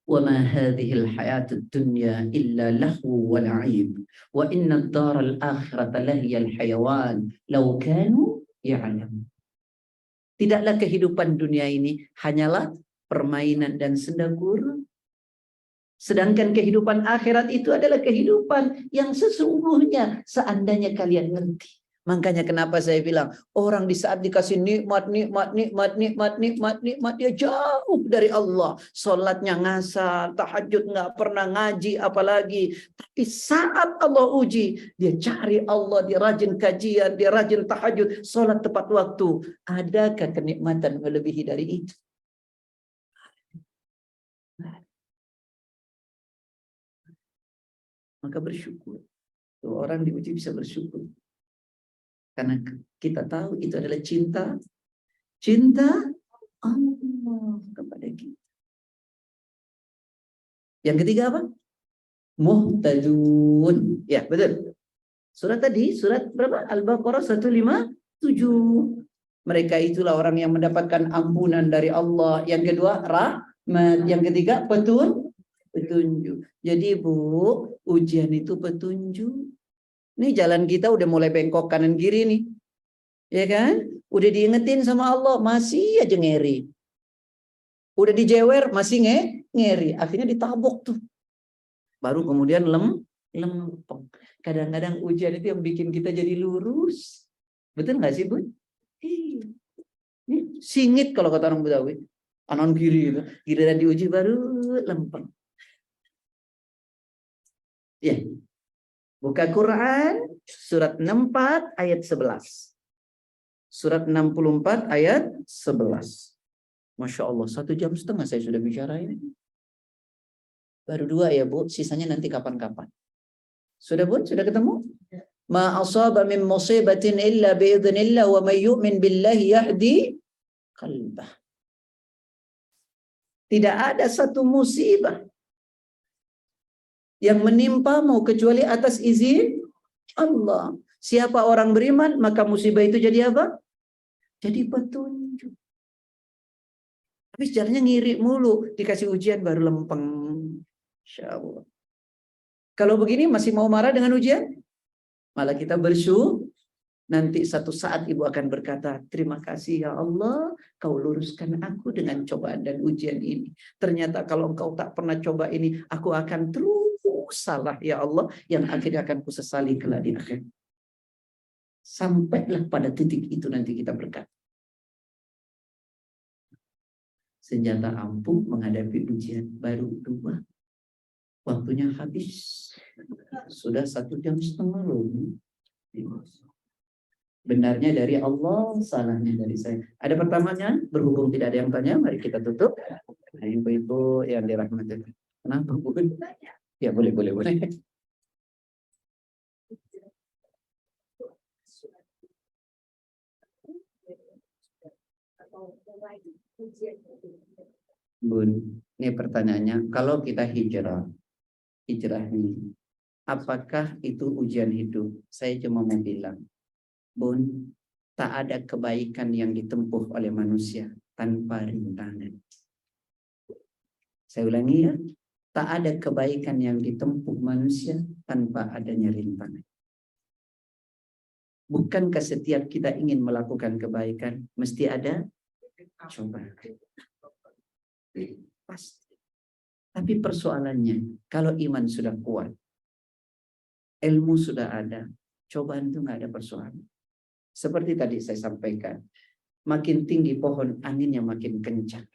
وَمَا هَذِهِ الْحَيَاةُ الدُّنْيَا إِلَّا لَهْوٌ وَلَعِبٌ وَإِنَّ الدَّارَ الْآخِرَةَ لَهِيَ الْحَيَوَانُ لَوْ كَانُوا يَعْلَمُونَ. Tidaklah kehidupan dunia ini hanyalah permainan dan senda gurau. Sedangkan kehidupan akhirat itu adalah kehidupan yang sesungguhnya seandainya kalian ngerti. Makanya kenapa saya bilang orang di saat dikasih nikmat dia jauh dari Allah. Sholatnya ngasar, tahajud nggak pernah ngaji apalagi. Tapi saat Allah uji, dia cari Allah, dia rajin kajian, dia rajin tahajud, sholat tepat waktu. Adakah kenikmatan melebihi dari itu? Maka bersyukur. Orang diuji bisa bersyukur. Karena kita tahu itu adalah cinta Allah kepada kita. Yang ketiga apa? Muhtadun. Ya, betul. Surat tadi, surat berapa? Al-Baqarah 157. Mereka itulah orang yang mendapatkan ampunan dari Allah. Yang kedua, rahmat. Yang ketiga, petunjuk. Jadi Bu, ujian itu petunjuk. Nih jalan kita udah mulai bengkok kanan kiri nih. Ya kan? Udah diingetin sama Allah, masih aja ngeri. Udah dijewer, masih ngeri. Akhirnya ditabok tuh. Baru kemudian lempeng. Kadang-kadang ujian itu yang bikin kita jadi lurus. Betul nggak sih, Bu? Ini singit kalau kata orang Betawi. Kanan kiri itu. Giliran diuji baru lempeng. Ya. Buka Quran surat 64 ayat 11. Surat 64 ayat 11. Masya Allah, 1,5 jam saya sudah bicara ini. Baru 2 ya, Bu. Sisanya nanti kapan-kapan. Sudah, Bu? Sudah ketemu? Ma asaba min musibatin illa biidznillah wa may yu'min billahi yahdi qalbah. Tidak ada satu musibah yang menimpamu kecuali atas izin Allah. Siapa orang beriman, maka musibah itu jadi apa? Jadi petunjuk. Tapi sejarahnya ngiri mulu, dikasih ujian baru lempeng. Insya Allah. Kalau begini masih mau marah dengan ujian? Malah kita bersyukur. Nanti satu saat ibu akan berkata, terima kasih ya Allah, kau luruskan aku dengan cobaan dan ujian ini. Ternyata kalau engkau tak pernah coba ini, aku akan terus salah ya Allah, yang akhirnya akan kusesali kelak di akhir. Sampailah pada titik itu nanti kita berkata, senjata ampuh menghadapi ujian baru 2. Waktunya habis. Sudah 1,5 jam loh. Benarnya dari Allah, salahnya dari saya. Ada pertamanya, berhubung tidak ada yang tanya, mari kita tutup. Nah, ibu-ibu yang dirahmati. Kenapa, Bu? Ya, boleh. Bun, ini pertanyaannya, kalau kita hijrah ini, apakah itu ujian hidup? Saya cuma mau bilang, Bun, tak ada kebaikan yang ditempuh oleh manusia tanpa rintangan. Saya ulangi ya, tak ada kebaikan yang ditempuh manusia tanpa adanya rintangan. Bukankah setiap kita ingin melakukan kebaikan, mesti ada cobaan? Pasti. Tapi persoalannya, kalau iman sudah kuat, ilmu sudah ada, cobaan itu nggak ada persoalan. Seperti tadi saya sampaikan, makin tinggi pohon, anginnya makin kencang.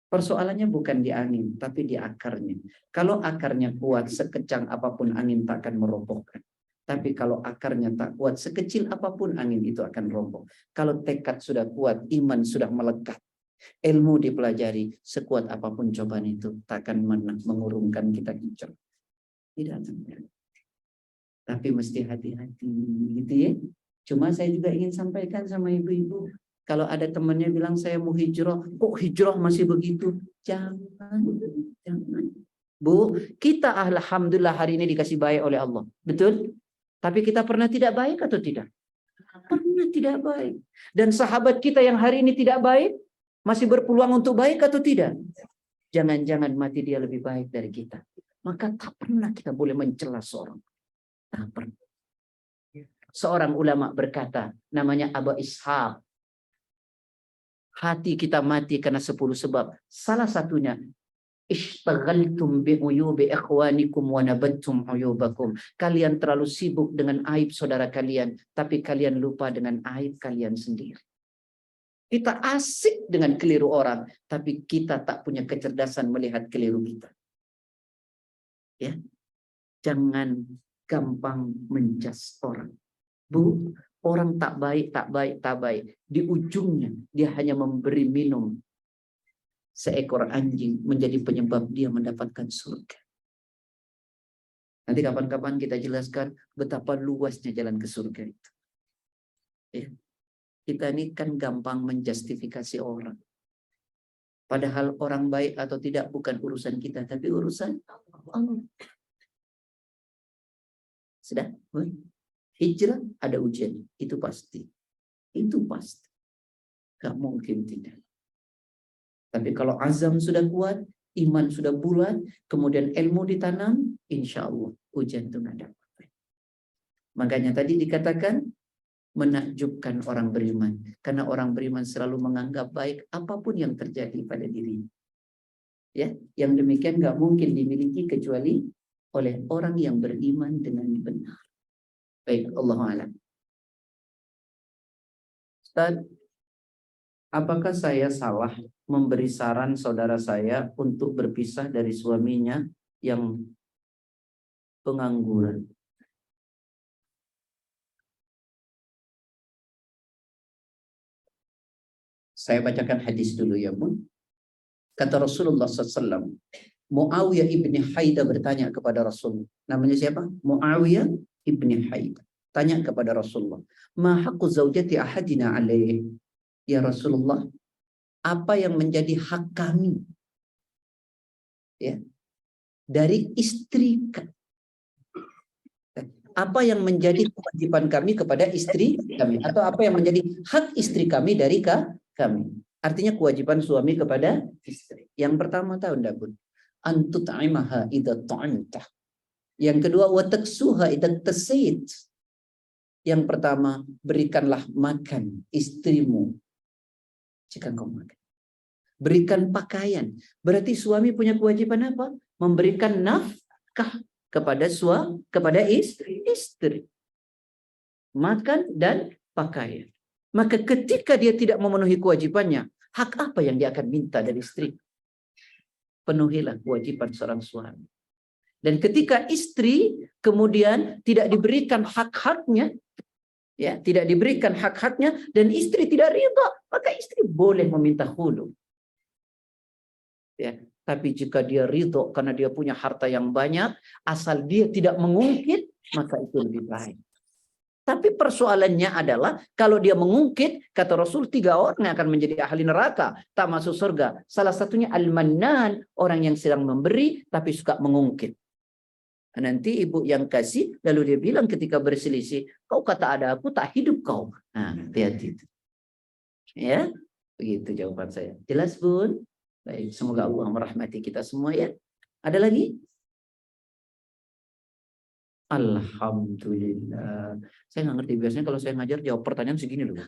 Persoalannya bukan di angin, tapi di akarnya. Kalau akarnya kuat, sekencang apapun angin tak akan merobohkan. Tapi kalau akarnya tak kuat, sekecil apapun angin itu akan roboh. Kalau tekad sudah kuat, iman sudah melekat, ilmu dipelajari, sekuat apapun cobaan itu tak akan mengurungkan kita hijrah. Tidak akan. Tapi mesti hati-hati, gitu ya. Cuma saya juga ingin sampaikan sama ibu-ibu, kalau ada temannya bilang saya mau hijrah, kok hijrah masih begitu? Jangan. Bu, kita alhamdulillah hari ini dikasih baik oleh Allah. Betul? Tapi kita pernah tidak baik atau tidak? Pernah tidak baik. Dan sahabat kita yang hari ini tidak baik, masih berpeluang untuk baik atau tidak? Jangan-jangan mati dia lebih baik dari kita. Maka tak pernah kita boleh mencela seorang. Tak pernah. Seorang ulama berkata, namanya Abu Ishaq. Hati kita mati karena 10 sebab. Salah satunya, ishtaghaltum bi'uyubi ikhwanikum wa nabattum uyubakum. Kalian terlalu sibuk dengan aib saudara kalian, tapi kalian lupa dengan aib kalian sendiri. Kita asik dengan keliru orang, tapi kita tak punya kecerdasan melihat keliru kita. Ya, jangan gampang menjas orang. Bu, orang tak baik. Di ujungnya dia hanya memberi minum seekor anjing menjadi penyebab dia mendapatkan surga. Nanti kapan-kapan kita jelaskan betapa luasnya jalan ke surga itu. Ya. Kita ini kan gampang menjustifikasi orang. Padahal orang baik atau tidak bukan urusan kita, tapi urusan Allah. Sudah? Hijrah ada ujian, itu pasti. Itu pasti. Gak mungkin tidak. Tapi kalau azam sudah kuat, iman sudah bulat, kemudian ilmu ditanam, insya Allah ujian itu gak ada. Makanya tadi dikatakan, menakjubkan orang beriman. Karena orang beriman selalu menganggap baik apapun yang terjadi pada dirinya. Ya, yang demikian gak mungkin dimiliki kecuali oleh orang yang beriman dengan benar. Baik, Allahu a'lam. Ustaz, apakah saya salah memberi saran saudara saya untuk berpisah dari suaminya yang pengangguran? Saya bacakan hadis dulu ya, Bu. Kata Rasulullah SAW, Muawiyah ibni Haidah bertanya kepada Rasul. Namanya siapa? Muawiyah ibni Haidah. Tanya kepada Rasulullah, ma haqqu zaujati ahadina alaih? Ya Rasulullah, apa yang menjadi hak kami, ya, dari istri? Apa yang menjadi kewajiban kami kepada istri kami, atau apa yang menjadi hak istri kami dari kami? Artinya kewajiban suami kepada istri. Yang pertama tahu enggak, Bun? Antut'imaha idza ta'amta. Yang kedua, wa taksuha idza tasait. Yang pertama, berikanlah makan istrimu jika kau makan. Berikan pakaian. Berarti suami punya kewajiban apa? Memberikan nafkah kepada istri. Makan dan pakaian. Maka ketika dia tidak memenuhi kewajibannya, hak apa yang dia akan minta dari istri? Penuhilah kewajiban seorang suami. Dan ketika istri kemudian tidak diberikan hak-haknya, ya, tidak diberikan hak-haknya dan istri tidak ridha, maka istri boleh meminta khulu. Ya, tapi jika dia ridho karena dia punya harta yang banyak, asal dia tidak mengungkit, maka itu lebih baik. Tapi persoalannya adalah kalau dia mengungkit, kata Rasul, 3 orang yang akan menjadi ahli neraka, tak masuk surga. Salah satunya al-mannan, orang yang sedang memberi tapi suka mengungkit. Nanti ibu yang kasih, lalu dia bilang ketika berselisih, kau kata ada aku, tak hidup kau. Nah, hati-hati. Ya, begitu jawaban saya. Jelas, Bun? Baik, semoga Allah merahmati kita semua ya. Ada lagi? Alhamdulillah. Saya nggak ngerti, biasanya kalau saya ngajar jawab pertanyaan segini loh.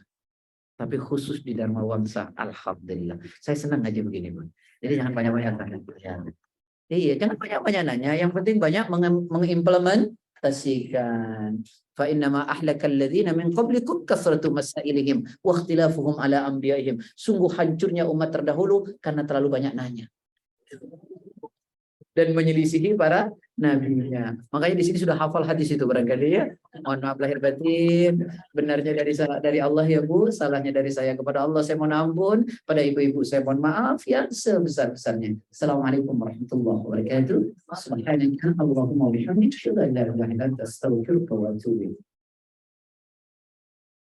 Tapi khusus di Dharma Wangsa, alhamdulillah. Saya senang aja begini, Bun. Jadi jangan banyak-banyak tanya. Iya, jangan banyak-banyak nanya. Yang penting banyak mengimplementasikan. Fa innama ahlakal ladzina min qablikum kasratu masailihim wa ikhtilafuhum ala anbiya'ihim. Sungguh hancurnya umat terdahulu karena terlalu banyak nanya dan menyelisihi para nabinya. Makanya di sini sudah hafal hadis itu barangkali ya. Mohon maaf lahir batin. Benarnya dari Allah ya Bu, salahnya dari saya kepada Allah saya mohon ampun. Pada ibu-ibu saya mohon maaf yang sebesar-besarnya. Assalamualaikum warahmatullahi wabarakatuh. Subhanaka Allahumma wa bihamdika, asyhadu an la ilaha illa anta, astaghfiruka wa atubu ilaik.